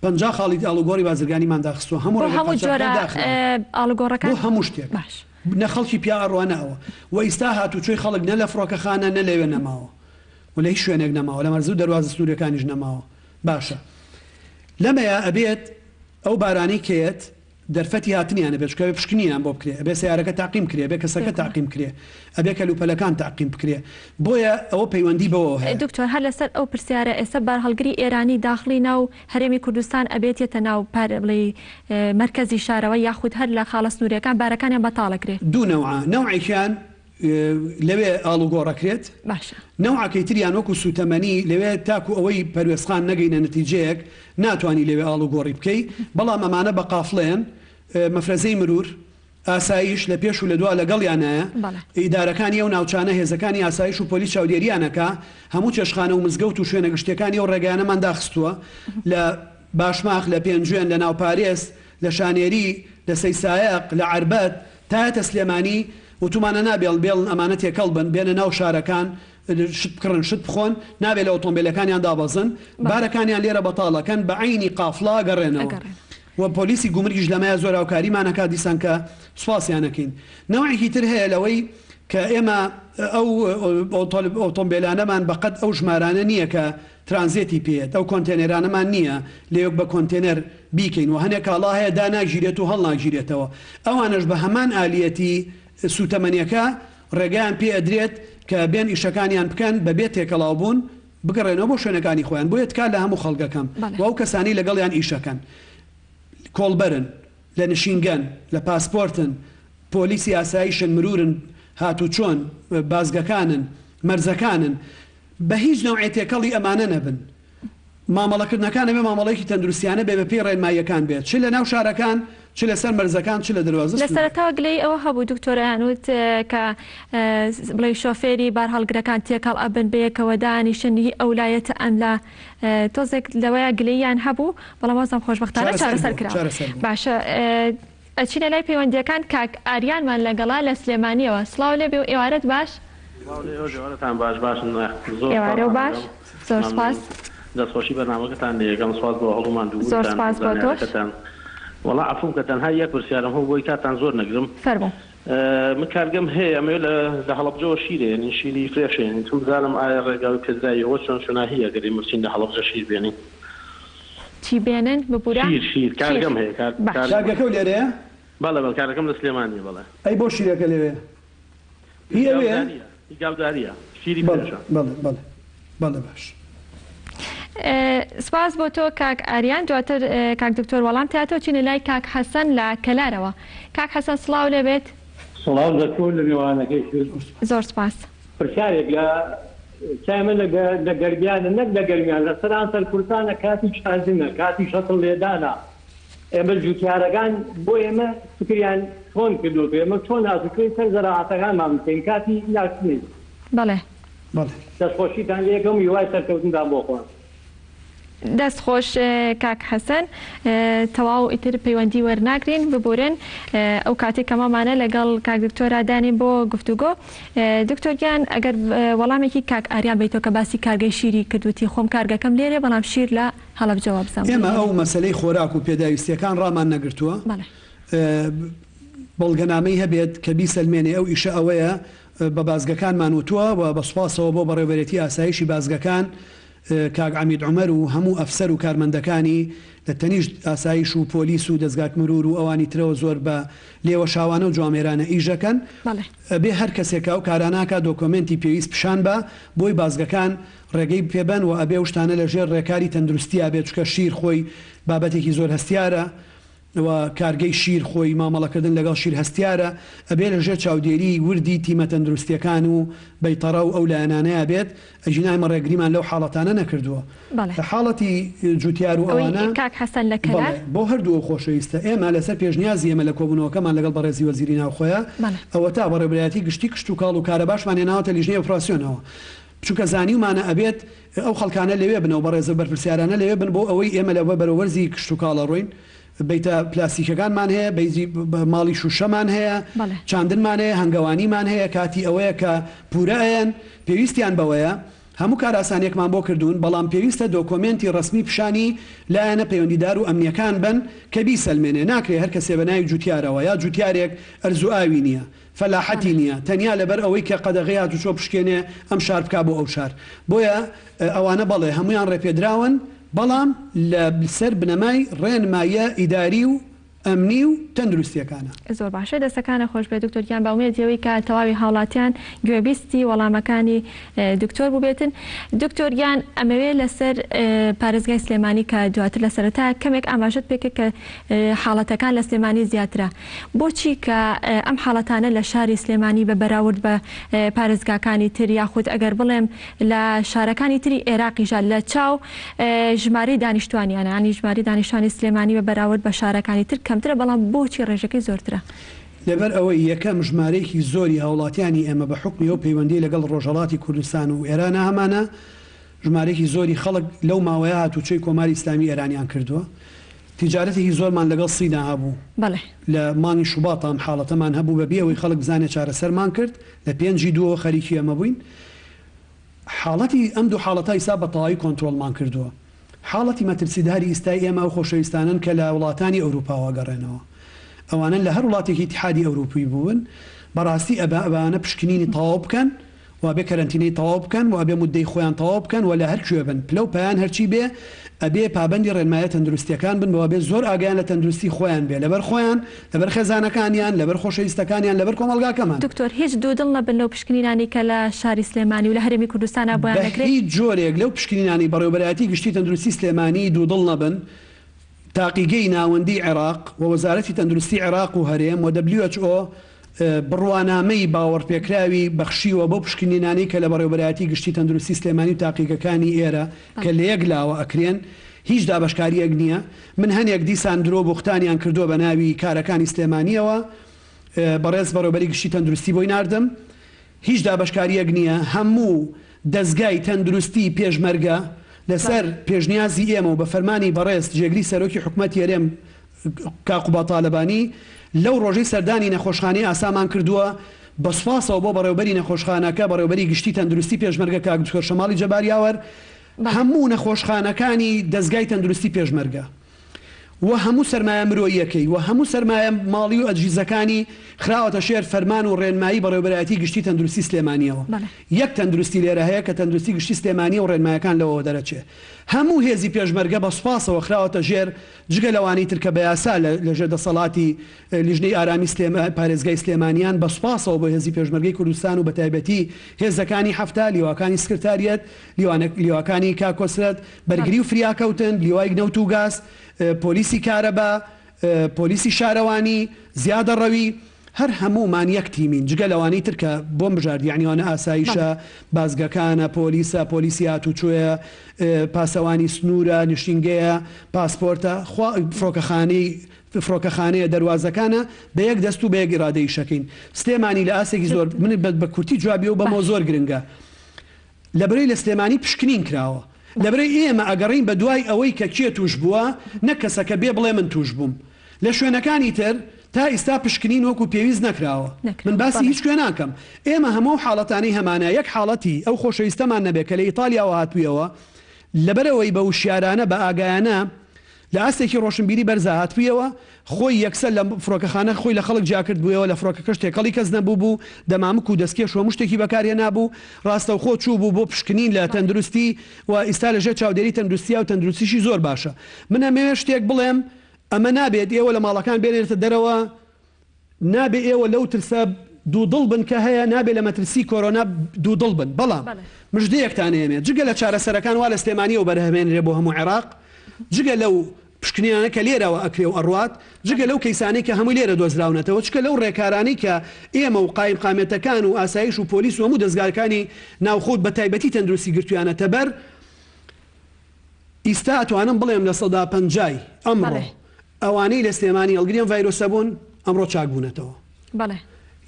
50 خاڵی ئاڵوگۆڕی بازرگانیمان داخستووە هەموو جۆرە ئاڵوگۆڕەکان هەموو شتێک نە خەڵکی پیا ئەڕوانەوە و ئیستا هاتوچۆی خەڵک نە لە فڕۆکەخانە نە لەوێ نەماوە و لە هیچ شوێنێک نەماوە لە مەرزوو دەواازە سنوورەکانیش نەماوە باشە لەمەیە ئەبێت ئەو بارانی کێت دەرفەتی هاتنیانە بێشکەوێ پشکنیان بۆ بکرێ ئەبێ سیارەکە تاقیم کرێ بێ کەسەکە تاقیم کرێ ئەبێ کەلوپەلەکان تاقیم بکرێ بۆیە ئەوە پەیوەندی بەوە هەیە. دکتۆر هەر لەسەر ئەو پرسیارە ئێستا بارهەڵگری ئێرانی داخلی ناو هەرێمی کوردستان ئەبێتێتە ناو بڵێ مرکزی شارەوە یاخود هەر لە خاڵە سنووریەکان بارەکانیان بەتاڵەکرێ دوو نەوعێکیان لەوێ ئاڵوگۆڕەکرێت باشە نەوعەکەی تریان وەکو سوتەمەنی لەوێ تاکو ئەوەی پەروێسخان نەگەینە نەتیجەیەک ناتوانانی لەوێ ئاڵوگۆڕی بکەی بەڵام ئەمانە بە قافڵێن مەفرەزەی مرور ئاسایش لە پێش و لە دوا لەگەڵیانەیە ئیدارەکانی ئەو ناوچانە هێزەکانی ئاسایش و پۆلیس چاودێریانەکە هەموو چێشخانە و مزگەوت و شوێنە گشتەکانی ئەو ڕێگانەمان داخستووە لە باشماخ لە پێنجوێن لە ناوپارێز لە شانێری لە سەیسایەق لە عربەت تایەتە سلێمانی وتومانە نابێڵ بێڵن ئەمانە تێکەڵ بن بێنە ناو شارەکان شت بکڕن شت بخۆن نابێت لە ئۆتۆمبیلەکانیان دابەزن بارەکانیان لێرە بەتاڵەکەن بە عینی قافڵا گەڕێنەوە و پۆلیسی گومرگیش لەمایە زۆر هاوکاریمانەکە دیسان کە سوپاسیانەکەین نەوەیەکی تر هەیە لەوەی کە ئێمە ئەو ئۆتۆمبیلانەمان بەقەت ئەو ژمارانە نییە کە ترانزیێتی پێێت ئەو کۆنتێنەرانەمان نییە لێک بە کۆنتێنەر بیکەین و هەنێک کاڵا هەیە داناگیرێت و هەڵناگیرێتەوە ئەوانش بە هەمان ئالیەتی سوتەمەنیەکە ڕێگەیان پێ ئەدرێت کە بێن ئیشەکانیان بکەن بەبێت تێکەڵاو بوون بگەڕێنەوە بۆ شوێنەکانی خۆیان بۆیە تکات لە هەموو خەڵگەکەم و ئەو کەسانی لەگەڵیان ئیشەکەن کۆڵبەرن لە نشینگەن لە پاسپۆرتن پۆلیسی ئاسایشن مرورن هاتوچۆن بازگەکانن مەرزەکانن بە هیچ نەوعی تێکەڵی ئەمانە نەبن مامەڵەکردنەکانە بێ مامەڵەیەکی تەندروستیانە بێ بە پێی ڕێنماییەکان بێت چ لە ناو شارەکان چ لەسەر مەرزەکان چ لە دەواازە لە سەرەتاوە گلەی ئەوە هەبوو دکتۆرەیانوت کە بڵێ شۆفێری بارهەڵگرەکان تێکەڵ ئەبن بەیەکەوە دانیشنی ئەولایەتە ئەم لە تۆزێک لەوەیە گلەیان هەبوو بەڵام وازم خۆشبەختانە چارەسەر کرا باشە ئەچینە لای پەیوەندیەکان کاک ئاریانمان لەگەڵا لە سلێمانیەوە سڵاو لێ بێ و ئێوارەت باش ئێوارە و باش زۆر سپاس دەستخۆشی بەرنامەکەتان یەکەم سوات بۆ هەڵومان دوو زۆر سپاس بۆ تۆش وڵا عفوم کە تەنها یەک پرسیارم هەبوو بۆی کاتان زۆر نەگرم فەرموو من کارگەم هەیە ئەمە لە هەڵەبجەوە شیرێ شیری فرێشێن چون بزانم ئایا ڕێگاوی پێدراییەوە چۆن شوناهیە گەری مرچین لە هەڵەبجە شیر بێنین چی بێنن بپورا شیر کارگەم هەیە کارگەکە لێرەیە بەڵێ بەڵ کارەکەم لە سلێمانی بەڵێ ئەی بۆ شیرەکە لەوێ هی گاوداریە شیری فرێشە بەڵێ باش سپاس بۆ تۆ کاک ئاریان دواتر کاک دکتۆر وەڵام تاتۆ چینە لای کاک حەسەن لە کەلارەوە کاک حەسەن سڵاو لەبێت سڵاو دەکەون لە میوانەکەی زۆر سپاس پرسیارێک لە چایمە لە گەرمیانە نەک لە گەرمیان لە سەران سەر کورتانە کاتی چازنە کاتی شەتڵ لێدانا ئێمە جوتیارەکان بۆ ئێمە فکریان چۆن کردو ئێمە چۆن نازوکەی سەر زەراعەتەکانمان بکەین کاتی ناچنین بەڵێ دەستخۆشیتان لە یەکەم هیوای سەرکەوتندا بۆ خۆن دەستخۆش کاک حەسەن تەواو ئیتر پەیوەندی وەرناگرین ببورن ئەو کاتێک کەمامانە لەگەڵ کاک دکتۆرا دانین بۆ گفتوگۆ دکتۆرگیان ئەگەر وەڵامێکی کاک ئاریان بیتەوە کە باسی کارگەی شیری کردوتی خۆم کارگەکەم لێرێ بەڵام شیر لە هەڵەبجەوە بزانم ئێمە ئەو مەسەلەی خۆراک و پێداویستیەکان ڕامان نەگرتووە بەڵگەنامەی هەبێت کە بیسەلمێنێ ئەو ئیشە ئەوەیە بە بازگەکانمان وتووە و بە سوپاسەوە بۆ بەڕێوەبەرێتی ئاسایشی بازگەکان کاک عەمید عومەر و هەموو ئەفسەر و کارمەندەکانی لە تەنیشت ئاسایش و پۆلیس و دەستگاک مرور و ئەوانی ترەوە زۆر بە لێوە شاوانە و جوامێرانە ئیژەکەن بێ هەر کەسێکە و کاراناکە دۆکۆمنتی پێویست پیشان بە بۆی بازگەکان ڕێگەی پێبەن و ئەبێ شتانە لە ژێر ڕێکاری تەندروستیە بێت چکە شیر خۆی بابەتێکی زۆر هەستیارە کارگەی شیر خۆی مامەڵەکردن لەگەڵ شیر هەستیارە ئەبێ لەژێر چاودێری وردی تیمە تەندروستیەکان و بەیتەڕە و ئەو لایەنانەیە بێت ئەژینای مەڕێگریمان لەو حاڵەتانە نەکردووە حاڵەتی جوتیار و ئەوانە بۆ هەردوو خۆشەویستە ئێمە لەسەر پێشنیازی ئێمە لە کۆبوونەوەکەمان لەگەڵ بەڕێزی وەزیری ناوخۆیە ئەوە تا بەڕێبەرایەتی گشتی کشت و کاڵ و کارە باشمان هێناوەتە لیژنەی ئۆپراسیۆنەوە چونکە زانیومانە ئەبێت ئەو خەڵکانە لەوێ بنەوە بەڕێزە بەرپرسیارانە لەوێ بن بۆ ئەوەی ئێمە لە بەرەوەرزی کشت و کاڵە ڕۆین بیتە پلاستیکەکانمان هەیە بەیزی ماڵی شوشەمان هەیە چاندنمان هەیە هەنگەوانیمان هەیە کاتی ئەوەیە کە پورەیەن پێویستیان بەوەیە هەموو کاراسانێکمان بۆ کردوون بەڵام پێویستە دۆکۆمنتی ڕسمی پیشانی لایەنە پەیوەندیدار و ئەمنیەکان بن کە بیسەلمێنێ ناکرێت هەر کەسێ بەناوی جوتیارەوە یا جوتیارێک ئەرزوئاوی نییە فەلاحەتی نییە تەنیا لەبەر ئەوەی کە قەدەغی هاتوچۆ پشکێنێ ئەم شار بکا بۆ ئەو شار بۆیە ئەوانە بەڵێ هەمویان ڕێپێدراون بەڵام لە سەر بنەمای ڕێنمایە ئیداری و ئەمنی و تەندروستیەکانە زۆر باشە دەستەکانە خۆش بێت دکتۆریان باومێتەوەی کە تەواوی هاوڵاتیان گوێبیستی وەڵامەکانی دکتۆر ببێتن دکتۆریان ئەمەوێت لەسەر پارێزگای سلێمانی کە دواتر لە سەرەتا کەمێک ئاماژەت پێکە کە حاڵەتەکان لە سلێمانی زیاترە بۆچی کە ئەم حاڵەتانە لە شاری سلێمانی بە بەراورد بە پارێزگاکانی تر یاخود ئەگەر بڵێم لە شارەکانی تری عێراقیژە لە چاو ژماری دانیشتوانیانە ینی ژماری دانیشتوانی سلێمانی بە بەراورد بە شارەکانی تر کەمترە بەڵام بۆچی ڕێژەکەی زۆرترە لەبەر ئەوەی یەکەم ژمارەیەکی زۆری هاوڵاتیانی ئێمە بە حکمی و پەیوەندی لەگەڵ ڕۆژهەڵاتی کوردستان و ئێرانە هەمانە ژمارەیەکی زۆری خەڵک لەو ماوەیە هاتوچەی کۆماری ئیسلامی ئێرانیان کردووە تیجارەتێکی زۆرمان لەگەڵ سیدا هەبوو لە مانگی شوباتام حاڵەتەمان هەبوو بە بێەوەی خەڵک بزانێ چارەسەرمان کرد لە 5 دووە خەریکی ئەمە بووین حاڵەتی ئەم دوو حاڵەتە ئیسا بە تەواوی کۆنتڕۆڵمان کردووە حاڵەتی مەترسیداری ئیستای ئێمە و خۆشەویستانن کە لە وڵاتانی ئەوروپاوە گەڕێنەوە ئەوانن لە هەر وڵاتێکی اتحادی ئەوروپی بوون بەڕاستی ئەبانە پشکنینی تەواو بکەن و بێ کەرەنتینەی تەواو بکەن و بێ مودەی خۆیان تەواو بکەن و لە هەر کوێ بن پلە و پایان هەرچی بێ ئەبێ پابندی ڕێنمایە تەندروستیەکان بن بەوە بێ زۆر ئاگیان لە تەندروستی خۆیان بێ لەبەر خۆیان لەبەر خێزانەکانیان لەبەر خۆشەویستەکانیان لەبەر کۆمەڵگاکەمان دکتۆر هیچ دوودڵ نەبن لەو پشکنینانی کە لە شاری سلێمانی و لە هەرێمی کوردستانە بۆیان نەکرێت هیچ جۆرێک لەو پشکنینانی بەڕێوەبەرایەتی گشتی تەندروستی سلێمانی دوودڵ نەبن تاقیگەی ناوەندی عێراق و وەزارەتی تەندروستی عێراق و هەرێم و WHO بڕوانامەی باوەڕپێکراوی بەخشیوە بۆ پشکنینانی کە لە بەڕێوەبەرایەتی گشتی تەندروستی سلێمانی و تاقیگەکانی ئێرە کە لە یەک لاوە ئەکرێن هیچ دابشکاریەک نییە من هەنێک دیسان درۆ بوختانیان کردووە بە ناوی کارەکانی سلێمانیەوە بەڕێز بەڕێوەبەری گشتی تەندروستی بۆی ناردم هیچ دابشکاریەک نییە هەموو دەستگای تەندروستی پێشمەرگە لەسەر پێشنیازی ئێمە و بە فەرمانی بەڕێز جێگری سەرۆکی حکومەتی هەرێم کاقوبا تاالبانی لەو ڕۆژەی سەردانی نەخۆشخانەی ئاسامان کردووە بەسپاسەوە بۆ بەڕێوەبەری نەخۆشخانەکە بەڕێوەبەری گشتی تەندروستی پێشمەرگە کاک دکتۆر شەماڵی جەباریاوەر هەموو نەخۆشخانەکانی دەستگای تەندروستی پێشمەرگە و هەموو سەرمایە مرۆییەکەی و هەموو سەرمایە ماڵی و ئەجیزەکانی خراوەتە شێر فەرمان و ڕێنمایی بەڕێوەبەرایەتی گشتی تەندروستی سلێمانیەوە یەک تەندروستی لێرە هەیە کە تەندروستی گشتی سلێمانی و ڕێنمایەکان لەوە دەرەچێ هەموو هێزی پێشمەرگە بە سوپاسەوە خراوەتە ژێر جگە لەوانی ترکە بە یاسا لەژێر دەسەڵاتی لیژنەی ئارامی پارێزگای سلێمانیان بە سوپاسەوە بۆ هێزی پێشمەرگەی کوردستان و بە تایبەتی هێزەکانی هەفتا لیواکانی سکرتاریەت لیواکانی کاکۆسرەت بەرگری و فریاکەوتن لیوای گنەوت و گاز پۆلیسی کارەبا پۆلیسی شارەوانی زیادە ڕەوی هەر هەمومان یەک تیمین جگە لەوانی ترکە بۆم بژارد یعنیوانە ئاسایشە بازگەکانە پۆلیسە پۆلیسی هاتوچۆیە پاسەوانی سنوورە نشینگەیە پاسپۆرتە فڕۆکەخانەیە دەواازەکانە بە یەک دەست و بە یەک ئیرادەی شەکەین سلێمانی لە ئاسێکی زۆر من بە کورتی جوابی و بەمەوە زۆر گرنگە لەبەرەی لە سلێمانی پشکنین کراوە لەبەرەی ئێمە ئەگەڕین بە دوای ئەوەی کە کێ توش بووە نەک کەسەکە بێ بڵێ من توش بووم لە شوێنەکانی تر تا ئێستا پشکنین وەکو پێویست نەکراوە من باسی هیچ کوێ ناکەم ئێمە هەموو حاڵەتانی هەمانە یەک حاڵەتی ئەو خۆشەویستەمان نەبێت کە لە ئیتالیاوە هاتوویەوە لەبەرەوەی بە وشیارانە بە ئاگایانە لە ئاستێکی ڕۆشنبیری بەرزە هاتوویەوە خۆی یەکسەر لە فڕۆکەخانە خۆی لە خەڵک جاکرد بووەوە لە فڕۆکەکەش تێکەڵی کەس نەبوو بوو دەمامک و دەستکێش و شتێکی بەکارێ نابوو ڕاستە و خۆ چوو بوو بۆ پشکنین لە تەندروستی و ئیستا لەژێر چاودێری تەندروستیا و تەندروستیشی زۆر باشە من ئەمەوێ شتێک بڵێم ئەمە نابێت ئێوە لە ماڵەکان بێنێتە دەرەوە نابێ ئێوە لەو ترسە دوودڵ بن کە هەیە نابێت لە مەترسی کۆرۆنا دوودڵ بن بەڵام مژدەیەکتان ئێمێ جگە لە چارەسەرەکان وا لە سلێمانی و بەرهەمێنرێ بۆ هەموو عێراق جگە لەو پشکنیانە کە لێرەوە ئەکرێ و ئەڕوات جگە لەو کەیسانەی کە هەموو لێرە دۆزراونەتەوە چکە لەو ڕێکارانەی کە ئێمە و قایم قامێتەکان و ئاسایش و پۆلیس و هەموو دەستگاکانی ناوخۆت بە تایبەتی تەندروستی گرتویانەتە بەر ئیستا ئەتوانم بڵێم لە 150 ئەمڕۆ ئەوانەی لە سلێمانی هەڵگرێن ڤایرۆسە بوون ئەمڕۆ چاکبوونەتەوە.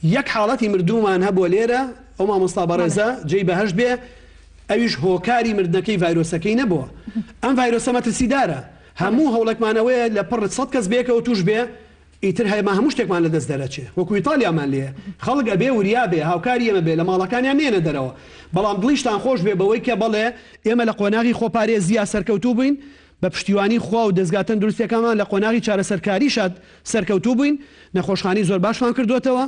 یەک حاڵەتی مردومان هەبووە لێرە ئەو مامۆستا بەڕێزە جێی بەهەشت بێ ئەویش هۆکاری مردنەکەی ڤایرۆسەکەی نەبووە. ئەم ڤایرۆسە مەترسیدارە هەموو هەوڵێکمانەوەیە لە پڕ 100 کەس بێکەوە توش بێ ئیتر هەیەما هەموو شتێکمان لە دەست دەرەچێ وەکو ئیتالیامان لێ خەڵک ئەبێ وریا بێ هاوکاری ئێمە بێ لە ماڵەکانیان نێنە دەرەوە بەڵام دڵیشتان خۆش بێ بەوەی کە بەڵێ ئێمە لە قۆناغی خۆپارێزیە سەرکەوتوو بووین بە پشتیوانی خوا و دەستگا تەندروستیەکانمان لە قۆناغی چارەسەرکاری شاد سەرکەوتوو بووین نەخۆشخانەی زۆر باشمان کردوتەوە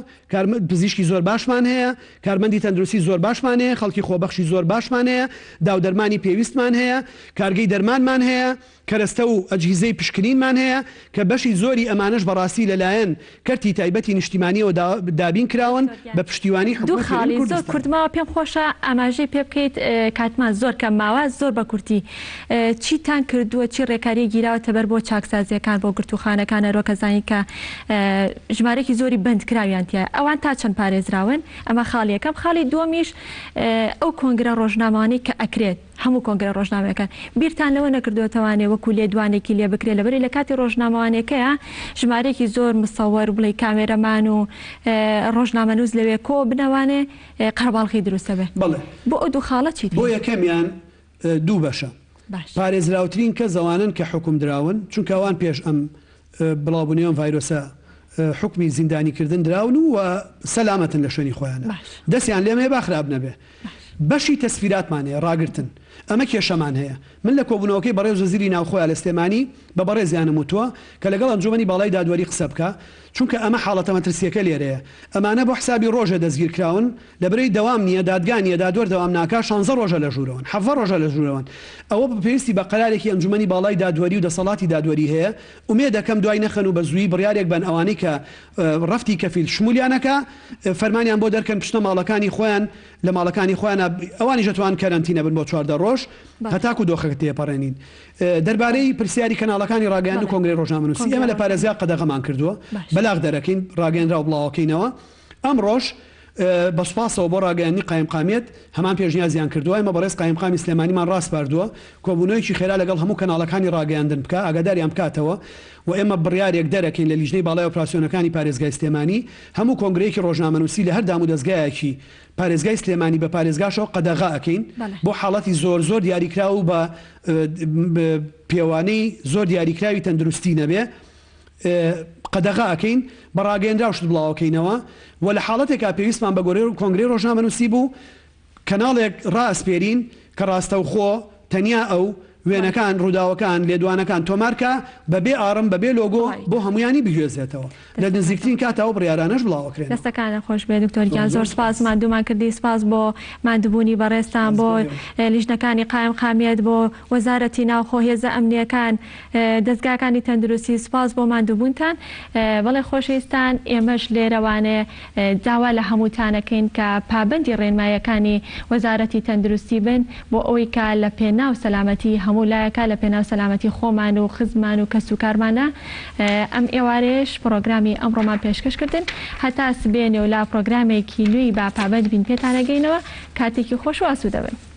پزیشکی زۆر باشمان هەیە کارمەندی تەندروستی زۆر باشمان هەیە خەڵکی خۆبەخشی زۆر باشمان هەیە داودەرمانی پێویستمان هەیە کارگەی دەرمانمان هەیە کەرەستە و ئەجهیزەی پشکنینمان هەیە کە بەشی زۆری ئەمانش بەڕاستی لەلایەن کەرتی تایبەتی نیشتیمانیەوە دابین کراون بە پشتیوانی دوو خاڵی زۆر کوردماوە پێم خۆشە ئاماژەی پێ بکەیت کاتمان زۆر کەم ماوە زۆر بە کورتی چیتان کردووە چی ڕێکاری گیراوەتە بەر بۆ چاکسازیەکان بۆ گرتوخانەکانە ڕۆکەزانی کە ژمارەی زۆری بندکراویان تایە ئەوان تا چەند پارێزراون ئەمە خاڵیەکەم خاڵی دووەمیش ئەو کۆنگرە ڕۆژنامانی کە ئەکرێت هەموو کۆنگرە ڕۆژنامەکان بیرتان لەوە نەکردوێتەوانێ وەکو لێدوانێکی لێ بکرێت لەبەری لە کاتی ڕۆژنامەوانەکەیە ژمارەیەکی زۆر مستەوەر بڵێ کامێرەمان و ڕۆژنامەنووس لەوێ کۆ بنەوانێ قەرباڵغی دروستە بێ بۆ ئەو دوو خاڵە چیت بۆ یەکەمیان دوو بەشە پارێزراوترین کە زەوانن کە حکوم دراون چونکە ئەوان پێش ئەم بڵاوبوونیەوەم ڤایرۆسە حکمی زیندانیکردن دراون و سەلامەتن لە شوێنی خۆیانە دەستیان لێمە با خراپ نەبێ بەشی تەسفیراتمانەیە ڕاگرتن ئەمە کێشەمان هەیە من لە کۆبوونەوەکەی بەڕێز وەزیری ناوخۆیان لە سلێمانی بە بەڕێزیانم وتووە کە لەگەڵ ئەنجومەنی باڵای دادوەری قسە بکە چونکە ئەمە حاڵەتە مەترسیەکە لێرەیە ئەمانە بۆ حسابی ڕۆژە دەستگیرکراون لەبەرەی دەوام نییە دادگانیە دادوەر دەوام ناکا 16 ڕۆژە لە ژوورەوەن 7 ڕۆژە لە ژوورەوەن ئەوە بەپێویستی بە قەرارێکی ئەنجومەنی باڵای دادوەری و دەسەڵاتی دادوەری هەیە ومێ دەکەم دوای نەخەن و بە زووی بڕیارێک بن ئەوانەی کە ڕفتی کەفیل شمولیانەکە فەرمانیان بۆ دەرکەن پشتە ماڵەکانی خۆیان لە ماڵەکانی خۆیان ئەوانی ژەتوان کەرەنتینە بن بۆ 4 ڕۆژ هەتاکو دۆخەکە تێپەڕێنین دەربارەی پرسیاری کەناڵەکانی ڕاگەیاند و کۆنگرەی ڕۆژنامەنووسی ئێمە لە پارێزگا قەدەغەمان کردووە بەلاغ دەرەکەین ڕاگەیەنرا و بڵاوەکەینەوە ئەم ڕۆژ بەسپاسەوە بۆ ڕاگەیاندنی قایم قامێت هەمان پێشنیازیان کردووە ئێمە بەڕێز قایم قامی سلێمانیمان ڕاست پاردووە کۆبوونەوەیکی خێرا لەگەڵ هەموو کەناڵەکانی ڕاگەیاندن بکە ئاگاداریان بکاتەوە و ئێمە بڕیارێک دەرەکەین لە لیژنەی باڵای ئۆپراسیۆنەکانی پارێزگای سلێمانی هەموو کۆنگرەیەکی ڕۆژنامەنووسی لە هەر دام و دەستگایەکی پارێزگای سلێمانی بە پارێزگاشەوە قەدەغا ئەکەین بۆ حاڵەتی زۆر دیاریکرا و بە پێوانەی زۆر دیاریکراوی تەندروستی نەبێ قەدەغا ئەکەین بە ڕاگەیەندرا شت بڵاوەکەینەوە و لە حاڵەتێکا پێویستمان بە کۆنگرەی ڕۆژنامەنووسی بوو کەناڵێک ڕاستپێرین کە ڕاستەوخۆ تەنیا ئەو وێنەکان ڕووداوەکان لێدوانەکان تۆمارکە بەبێ ئارم بەبێ لۆگۆ بۆ هەمویانی بگوێزێتەوە لە نزیکترین کاتەوە بڕیارانەش بڵاوەکرێن دەستەکانە خۆش بێ دکتۆرگیان زۆر سپاس مادوومان کردی سپاس بۆ مادووبوونی بەڕێستان بۆ لیژنەکانی قایم قامیت بۆ وەزارەتی ناوخۆ هێزە ئەمنیەکان دەستگاکانی تەندروستی سپاس بۆ مادووبوونتان بەڵێ خۆشەویستان ئێمەش لێرەوانێ داوا لە هەمووتانەکەین کە پابندی ڕێنمایەکانی وەزارەتی تەندروستی بن بۆ ئەوەی کە لە پێناو سەلامەتی هەموو لایەکە لە پێناو سەلامەتی خۆمان و خزمان و کەس و کارمانە ئەم ئێوارەیەش پرۆگرامی ئەمڕۆمان پێشکەشکردن هەتا سبێنێ و لا پرۆگرامێکی نوێی با پابند بین پێتانەگەینەوە کاتێکی خۆش و ئاسوودە بن.